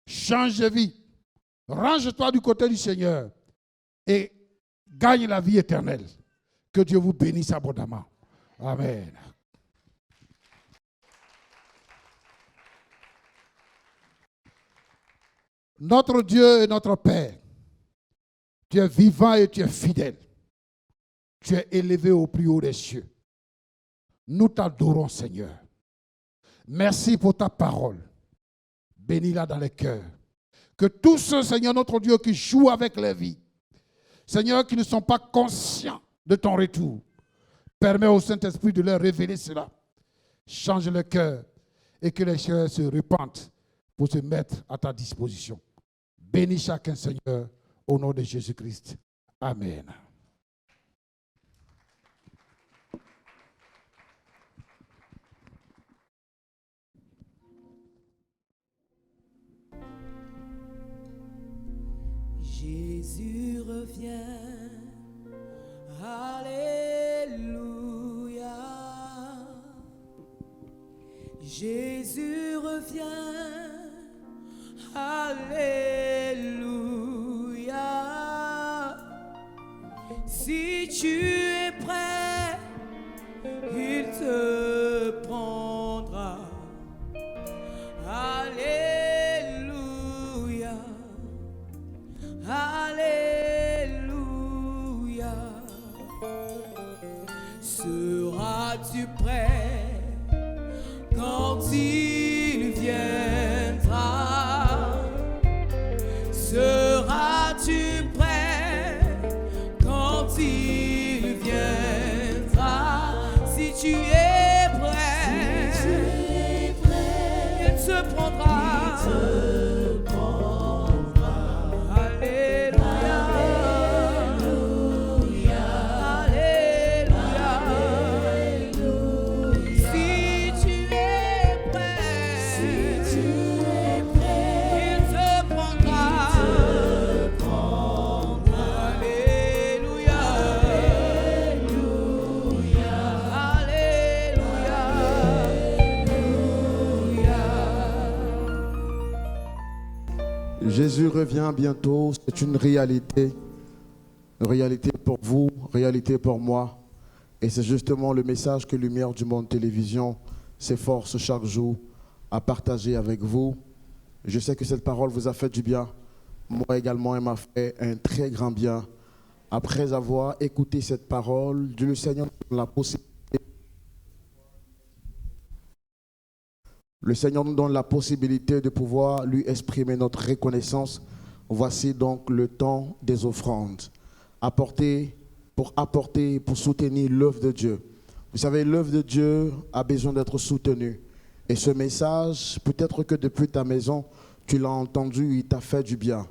Change de vie. Range-toi du côté du Seigneur et gagne la vie éternelle. Que Dieu vous bénisse abondamment. Amen. Notre Dieu et notre Père, tu es vivant et tu es fidèle. Tu es élevé au plus haut des cieux. Nous t'adorons, Seigneur. Merci pour ta parole. Bénis-la dans les cœurs. Que tous ceux, Seigneur, notre Dieu, qui jouent avec les vies, Seigneur, qui ne sont pas conscients de ton retour, permets au Saint-Esprit de leur révéler cela. Change le cœur et que les cœurs se repentent pour se mettre à ta disposition. Bénis chacun, Seigneur, au nom de Jésus-Christ. Amen. Jésus revient, alléluia. Jésus revient, alléluia. Si tu es prêt, il te prendra. Alléluia. Alléluia. Seras-tu prêt quand il viendra? Seras-tu prêt quand il viendra? Si tu es prêt, il te prendra. Jésus revient bientôt, c'est une réalité pour vous, réalité pour moi. Et c'est justement le message que Lumière du Monde Télévision s'efforce chaque jour à partager avec vous. Je sais que cette parole vous a fait du bien. Moi également, elle m'a fait un très grand bien. Après avoir écouté cette parole, Dieu le Seigneur nous donne la possibilité. Le Seigneur nous donne la possibilité de pouvoir lui exprimer notre reconnaissance. Voici donc le temps des offrandes. Apportez pour apporter, pour soutenir l'œuvre de Dieu. Vous savez, l'œuvre de Dieu a besoin d'être soutenue. Et ce message, peut-être que depuis ta maison, tu l'as entendu, il t'a fait du bien.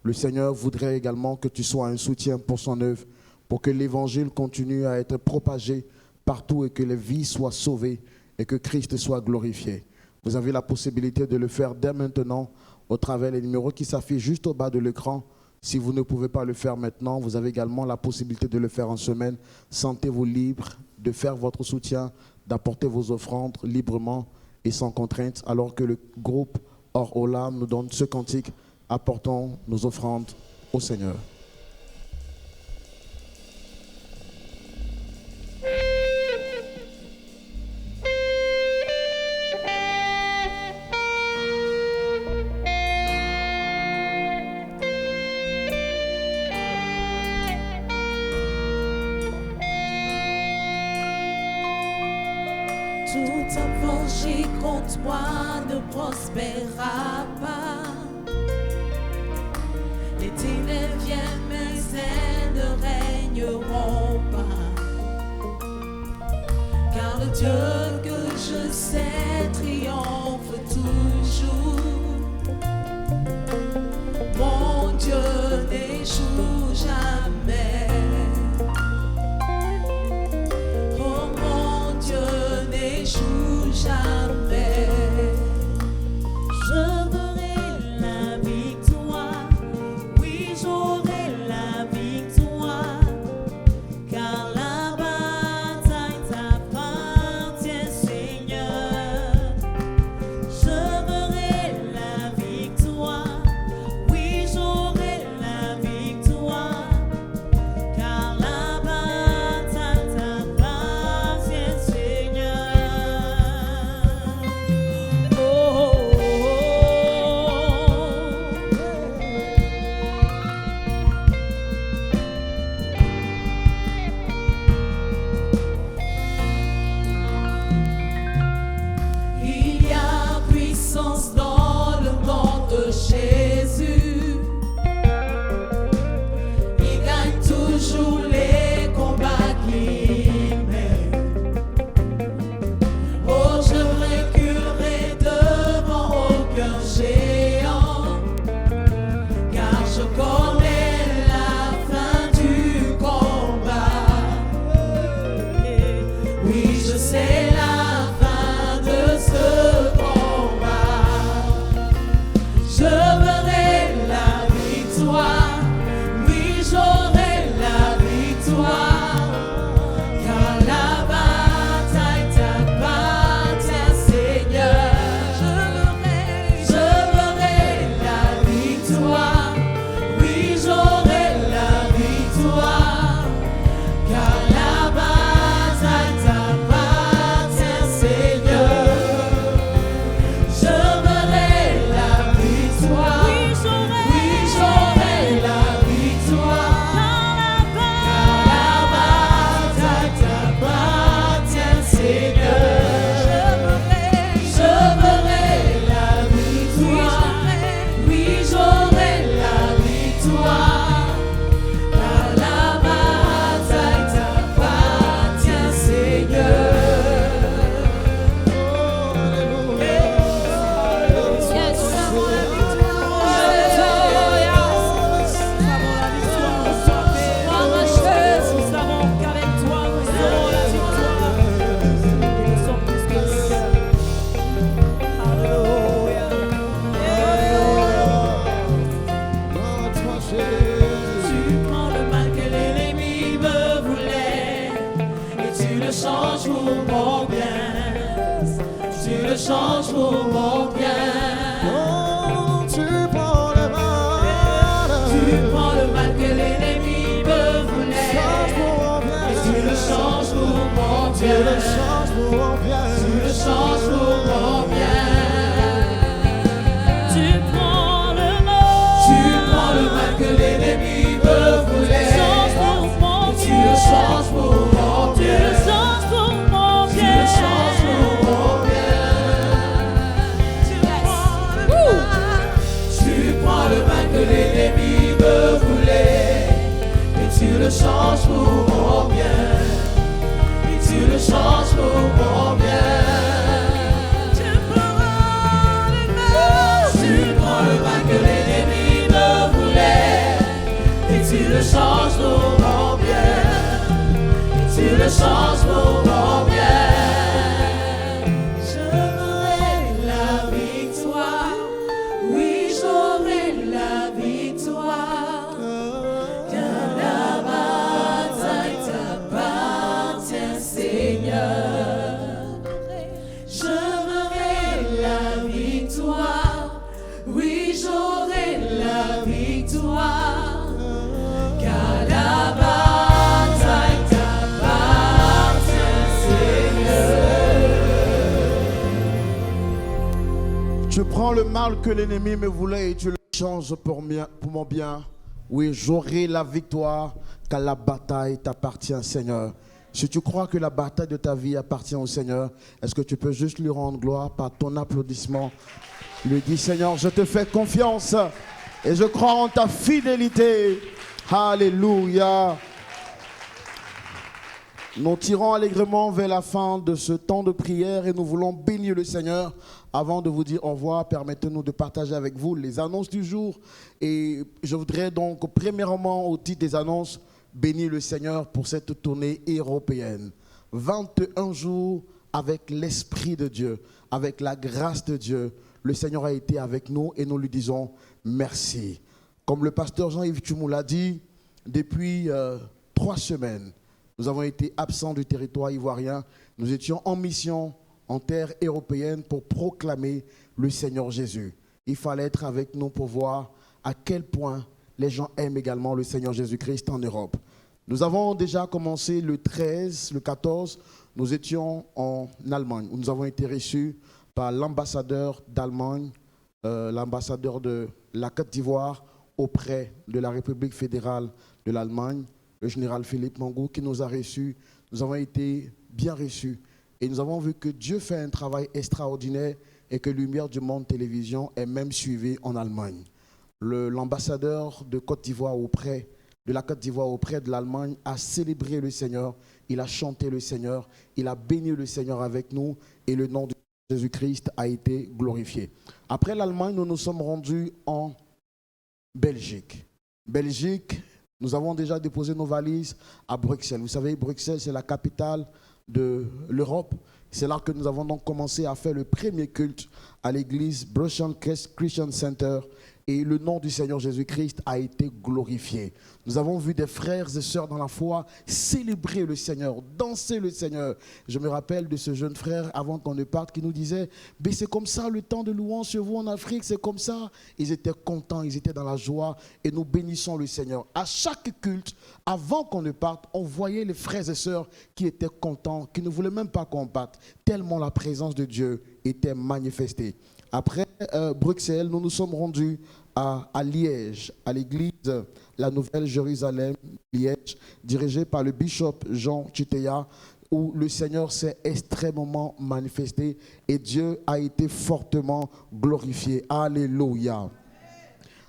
Le Seigneur voudrait également que tu sois un soutien pour son œuvre, pour que l'évangile continue à être propagé partout et que les vies soient sauvées et que Christ soit glorifié. Vous avez la possibilité de le faire dès maintenant au travers des numéros qui s'affichent juste au bas de l'écran. Si vous ne pouvez pas le faire maintenant, vous avez également la possibilité de le faire en semaine. Sentez-vous libre de faire votre soutien, d'apporter vos offrandes librement et sans contrainte, alors que le groupe Or Olam nous donne ce cantique. Apportons nos offrandes au Seigneur. Tout approché contre moi ne prospérera pas. Les ténèbres viennent, mais elles ne régneront pas. Car le Dieu que je sais triomphe toujours. Mon Dieu n'échoue jamais. N'échoue jamais. Je verrai la victoire, oui j'aurai la victoire, car la bataille t'appartient Seigneur. Je verrai la victoire, oui j'aurai la victoire, car la bataille t'appartient Seigneur. Il y a puissance dans le nom de Jésus. Il gagne toujours les combats qu'il mène. Oh, je reculerai devant aucun géant, car je connais la fin du combat. Oui, je sais la fin de ce combat. Je verrai la victoire, oui j'aurai la victoire, car la bataille t'appartient Seigneur. Je verrai la victoire, oui j'aurai la victoire, car la bataille t'appartient Seigneur. Je verrai la victoire, oui j'aurai la victoire, car la bataille t'appartient Seigneur. Je verrai la victoire, oui j'aurai la victoire, car la bataille t'appartient Seigneur. Tu prends le mal que l'ennemi me voulait et tu le changes pour mon bien. Tu le changes pour mon bien. Tu prends le mal. Tu prends le mal que l'ennemi me voulait et tu le changes pour mon Tu bien. le changes pour mon bien. Tu le changes pour mon bien. Tu prends le mal que l'ennemi me voulait et tu le changes pour mon bien. Tu le changes pour mon bien. Tu prends le mal que l'ennemi me voulait et tu le changes pour mon bien. changes pour mon bien. Tu prends le mal que l'ennemi me voulait, et tu le changes pour mon bien. Et tu le changes pour mon bien. J'aurai la victoire, oui j'aurai la victoire, car la bataille t'appartient, Seigneur. J'aurai la victoire, oui j'aurai la victoire, car la bataille t'appartient, Seigneur. Tu prends le mal que l'ennemi me voulait et tu le changes pour mon bien. Oui, j'aurai la victoire, car la bataille t'appartient, Seigneur. Si tu crois que la bataille de ta vie appartient au Seigneur, est-ce que tu peux juste lui rendre gloire par ton applaudissement? Lui dis, Seigneur, je te fais confiance et je crois en ta fidélité. Alléluia. Nous tirons allègrement vers la fin de ce temps de prière et nous voulons bénir le Seigneur. Avant de vous dire au revoir, permettez-nous de partager avec vous les annonces du jour. Et je voudrais donc, premièrement, au titre des annonces, bénir le Seigneur pour cette tournée européenne. 21 jours avec l'Esprit de Dieu, avec la grâce de Dieu. Le Seigneur a été avec nous et nous lui disons merci. Comme le pasteur Jean-Yves Tchoumou l'a dit, depuis 3 semaines, nous avons été absents du territoire ivoirien. Nous étions en mission en terre européenne pour proclamer le Seigneur Jésus. Il fallait être avec nous pour voir à quel point les gens aiment également le Seigneur Jésus-Christ en Europe. Nous avons déjà commencé le 13, le 14, nous étions en Allemagne, où nous avons été reçus par l'ambassadeur d'Allemagne, l'ambassadeur de la Côte d'Ivoire auprès de la République fédérale de l'Allemagne, le général Philippe Mangou, qui nous a reçus. Nous avons été bien reçus et nous avons vu que Dieu fait un travail extraordinaire et que Lumière du Monde Télévision est même suivi en Allemagne. L'ambassadeur de Côte d'Ivoire de la Côte d'Ivoire auprès de l'Allemagne a célébré le Seigneur, il a chanté le Seigneur, il a béni le Seigneur avec nous et le nom de Jésus-Christ a été glorifié. Après l'Allemagne, nous nous sommes rendus en Belgique. Belgique, nous avons déjà déposé nos valises à Bruxelles. Vous savez, Bruxelles, c'est la capitale de l'Europe. C'est là que nous avons donc commencé à faire le premier culte à l'église Brussels Christian Center. Et le nom du Seigneur Jésus-Christ a été glorifié. Nous avons vu des frères et sœurs dans la foi célébrer le Seigneur, danser le Seigneur. Je me rappelle de ce jeune frère, avant qu'on ne parte, qui nous disait « Mais c'est comme ça le temps de louange chez vous en Afrique, c'est comme ça ». Ils étaient contents, ils étaient dans la joie et nous bénissons le Seigneur. À chaque culte, avant qu'on ne parte, on voyait les frères et sœurs qui étaient contents, qui ne voulaient même pas qu'on parte, tellement la présence de Dieu était manifestée. Après Bruxelles, nous nous sommes rendus à Liège, à l'église La Nouvelle Jérusalem, Liège, dirigée par le bishop Jean Chitea, où le Seigneur s'est extrêmement manifesté et Dieu a été fortement glorifié. Alléluia.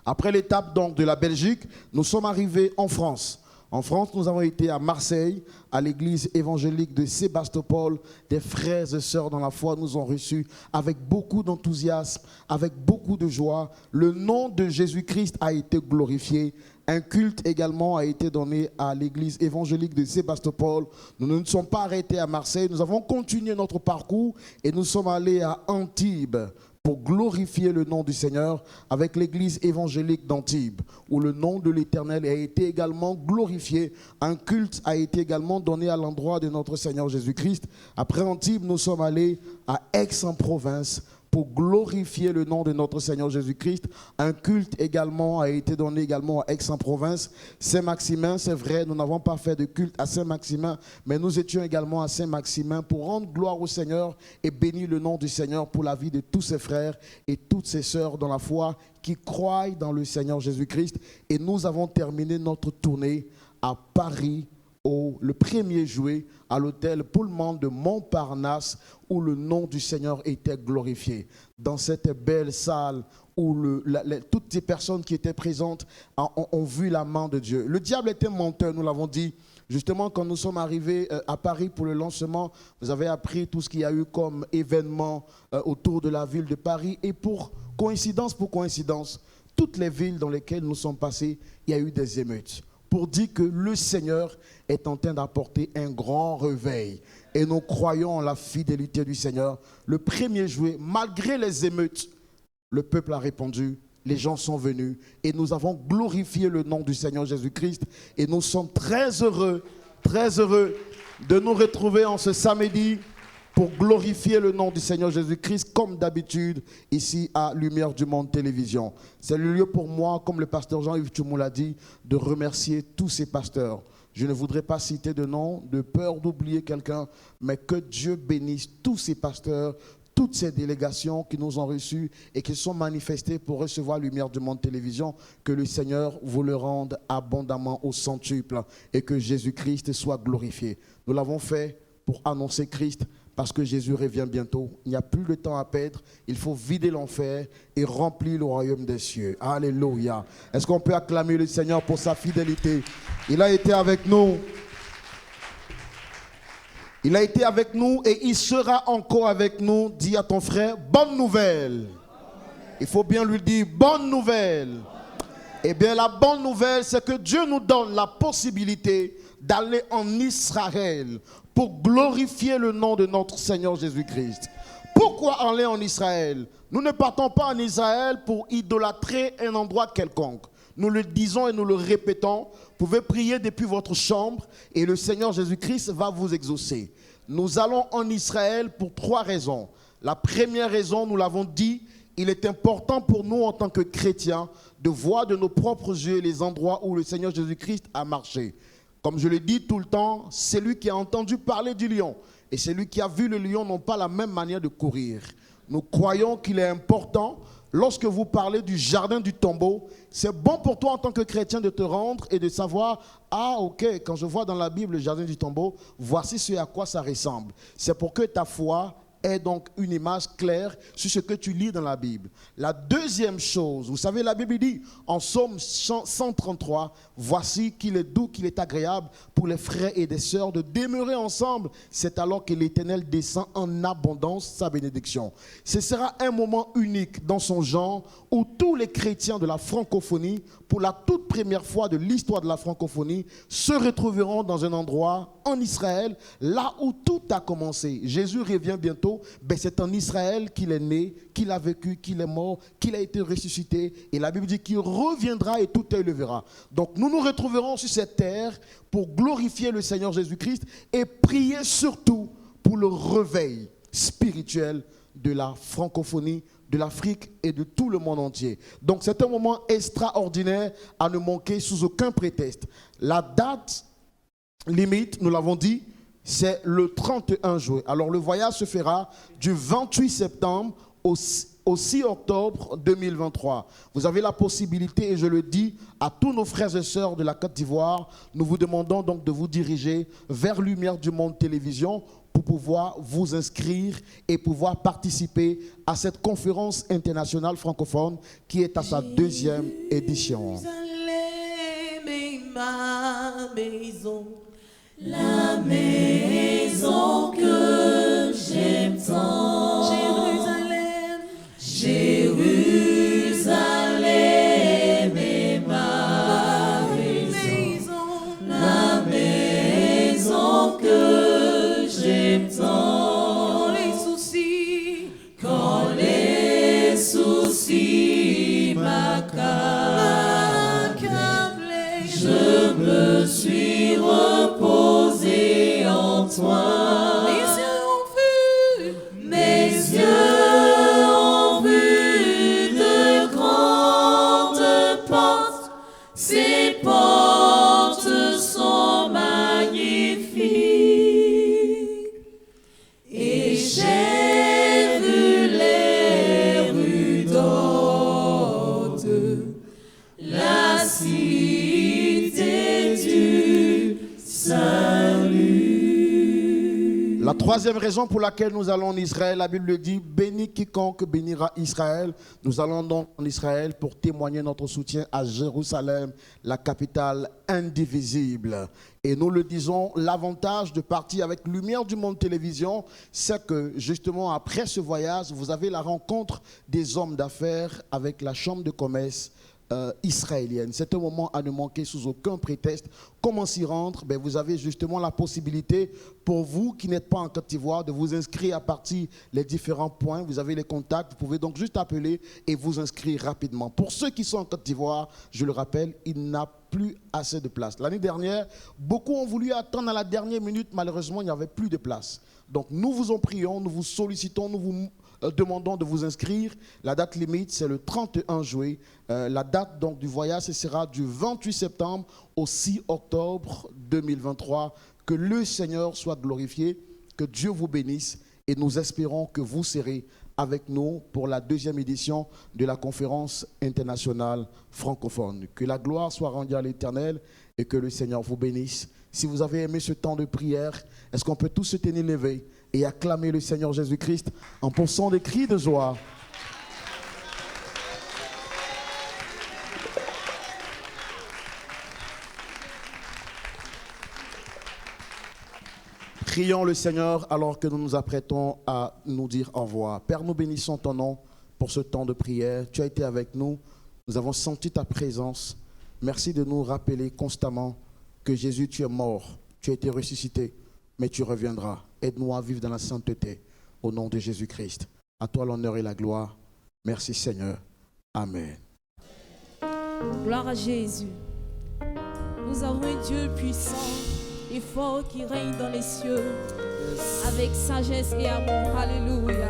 Après l'étape donc de la Belgique, nous sommes arrivés en France. En France, nous avons été à Marseille, à l'église évangélique de Sébastopol. Des frères et sœurs dans la foi nous ont reçus avec beaucoup d'enthousiasme, avec beaucoup de joie. Le nom de Jésus-Christ a été glorifié. Un culte également a été donné à l'église évangélique de Sébastopol. Nous ne nous sommes pas arrêtés à Marseille. Nous avons continué notre parcours et nous sommes allés à Antibes pour glorifier le nom du Seigneur avec l'église évangélique d'Antibes, où le nom de l'Éternel a été également glorifié. Un culte a été également donné à l'endroit de notre Seigneur Jésus-Christ. Après Antibes, nous sommes allés à Aix-en-Provence pour glorifier le nom de notre Seigneur Jésus-Christ. Un culte également a été donné également à Aix-en-Provence. Saint-Maximin, c'est vrai, nous n'avons pas fait de culte à Saint-Maximin, mais nous étions également à Saint-Maximin pour rendre gloire au Seigneur et bénir le nom du Seigneur pour la vie de tous ses frères et toutes ses sœurs dans la foi qui croient dans le Seigneur Jésus-Christ. Et nous avons terminé notre tournée à Paris, le 1er juillet, à l'hôtel Pullman de Montparnasse, où le nom du Seigneur était glorifié. Dans cette belle salle où toutes ces personnes qui étaient présentes ont vu la main de Dieu. Le diable était menteur, nous l'avons dit. Justement, quand nous sommes arrivés à Paris pour le lancement, vous avez appris tout ce qu'il y a eu comme événement autour de la ville de Paris. Et pour coïncidence, toutes les villes dans lesquelles nous sommes passés, il y a eu des émeutes. Pour dire que le Seigneur est en train d'apporter un grand réveil. Et nous croyons en la fidélité du Seigneur. Le 1er juillet, malgré les émeutes, le peuple a répondu. Les gens sont venus et nous avons glorifié le nom du Seigneur Jésus-Christ. Et nous sommes très heureux de nous retrouver en ce samedi pour glorifier le nom du Seigneur Jésus-Christ, comme d'habitude, ici à Lumière du Monde Télévision. C'est le lieu pour moi, comme le pasteur Jean-Yves Tchoumou l'a dit, de remercier tous ces pasteurs. Je ne voudrais pas citer de nom, de peur d'oublier quelqu'un, mais que Dieu bénisse tous ces pasteurs, toutes ces délégations qui nous ont reçus et qui sont manifestées pour recevoir Lumière du Monde Télévision. Que le Seigneur vous le rende abondamment au centuple et que Jésus-Christ soit glorifié. Nous l'avons fait pour annoncer Christ, parce que Jésus revient bientôt. Il n'y a plus de temps à perdre. Il faut vider l'enfer et remplir le royaume des cieux. Alléluia. Est-ce qu'on peut acclamer le Seigneur pour sa fidélité? Il a été avec nous. Il a été avec nous et il sera encore avec nous. Dis à ton frère, bonne nouvelle. Il faut bien lui dire, bonne nouvelle. Eh bien, la bonne nouvelle, c'est que Dieu nous donne la possibilité d'aller en Israël pour glorifier le nom de notre Seigneur Jésus-Christ. Pourquoi aller en Israël? Nous ne partons pas en Israël pour idolâtrer un endroit quelconque. Nous le disons et nous le répétons. Vous pouvez prier depuis votre chambre et le Seigneur Jésus-Christ va vous exaucer. Nous allons en Israël pour 3 raisons. La première raison, nous l'avons dit, il est important pour nous en tant que chrétiens de voir de nos propres yeux les endroits où le Seigneur Jésus-Christ a marché. Comme je le dis tout le temps, celui qui a entendu parler du lion et celui qui a vu le lion n'ont pas la même manière de courir. Nous croyons qu'il est important, lorsque vous parlez du jardin du tombeau, c'est bon pour toi en tant que chrétien de te rendre et de savoir, ah ok, quand je vois dans la Bible le jardin du tombeau, voici ce à quoi ça ressemble. C'est pour que ta foi ait donc une image claire sur ce que tu lis dans la Bible. La deuxième chose, vous savez, la Bible dit en Psaume 133, voici qu'il est doux, qu'il est agréable pour les frères et des sœurs de demeurer ensemble. C'est alors que l'Éternel descend en abondance sa bénédiction. Ce sera un moment unique dans son genre où tous les chrétiens de la francophonie, pour la toute première fois de l'histoire de la francophonie, se retrouveront dans un endroit en Israël, là où tout a commencé. Jésus revient bientôt, ben c'est en Israël qu'il est né, qu'il a vécu, qu'il est mort, qu'il a été ressuscité. Et la Bible dit qu'il reviendra et tout œil le verra. Donc nous nous retrouverons sur cette terre pour glorifier le Seigneur Jésus-Christ et prier surtout pour le réveil spirituel de la francophonie, de l'Afrique et de tout le monde entier. Donc c'est un moment extraordinaire à ne manquer sous aucun prétexte. La date limite, nous l'avons dit, c'est le 31 juin. Alors le voyage se fera du 28 septembre au 6 octobre 2023. Vous avez la possibilité, et je le dis à tous nos frères et sœurs de la Côte d'Ivoire, nous vous demandons donc de vous diriger vers Lumière du Monde Télévision pour pouvoir vous inscrire et pouvoir participer à cette conférence internationale francophone qui est à sa 2e édition. Jérusalem est ma maison. La maison que j'aime tant. Jérusalem, Jérusalem est ma maison. La maison que j'aime tant. quand les soucis m'accablent, je me suis reposé en toi. Mes yeux ont vu de grandes portes. Ces portes sont magnifiques. Et j'ai vu les rues d'Hôte, la cité du salut. La troisième raison pour laquelle nous allons en Israël, la Bible dit, bénis quiconque bénira Israël. Nous allons donc en Israël pour témoigner notre soutien à Jérusalem, la capitale indivisible. Et nous le disons, l'avantage de partir avec Lumière du Monde Télévision, c'est que justement après ce voyage, vous avez la rencontre des hommes d'affaires avec la Chambre de commerce israélienne. C'est un moment à ne manquer sous aucun prétexte. Comment s'y rendre? Vous avez justement la possibilité, pour vous qui n'êtes pas en Côte d'Ivoire, de vous inscrire à partir des différents points. Vous avez les contacts, vous pouvez donc juste appeler et vous inscrire rapidement. Pour ceux qui sont en Côte d'Ivoire, je le rappelle, il n'a plus assez de place. L'année dernière, beaucoup ont voulu attendre à la dernière minute. Malheureusement, il n'y avait plus de place. Donc nous vous en prions, nous vous sollicitons, nous vous demandons de vous inscrire. La date limite, c'est le 31 juillet. La date donc du voyage, ce sera du 28 septembre au 6 octobre 2023. Que le Seigneur soit glorifié, que Dieu vous bénisse et nous espérons que vous serez avec nous pour la deuxième édition de la conférence internationale francophone. Que la gloire soit rendue à l'Éternel et que le Seigneur vous bénisse. Si vous avez aimé ce temps de prière, est-ce qu'on peut tous se tenir levés et acclamer le Seigneur Jésus-Christ en poussant des cris de joie? Prions le Seigneur alors que nous nous apprêtons à nous dire au revoir. Père, nous bénissons ton nom pour ce temps de prière. Tu as été avec nous. Nous avons senti ta présence. Merci de nous rappeler constamment que Jésus, tu es mort. Tu as été ressuscité, mais tu reviendras. Aide-nous à vivre dans la sainteté au nom de Jésus-Christ. À toi l'honneur et la gloire. Merci Seigneur. Amen. Gloire à Jésus. Nous avons un Dieu puissant et fort qui règne dans les cieux avec sagesse et amour. Alléluia.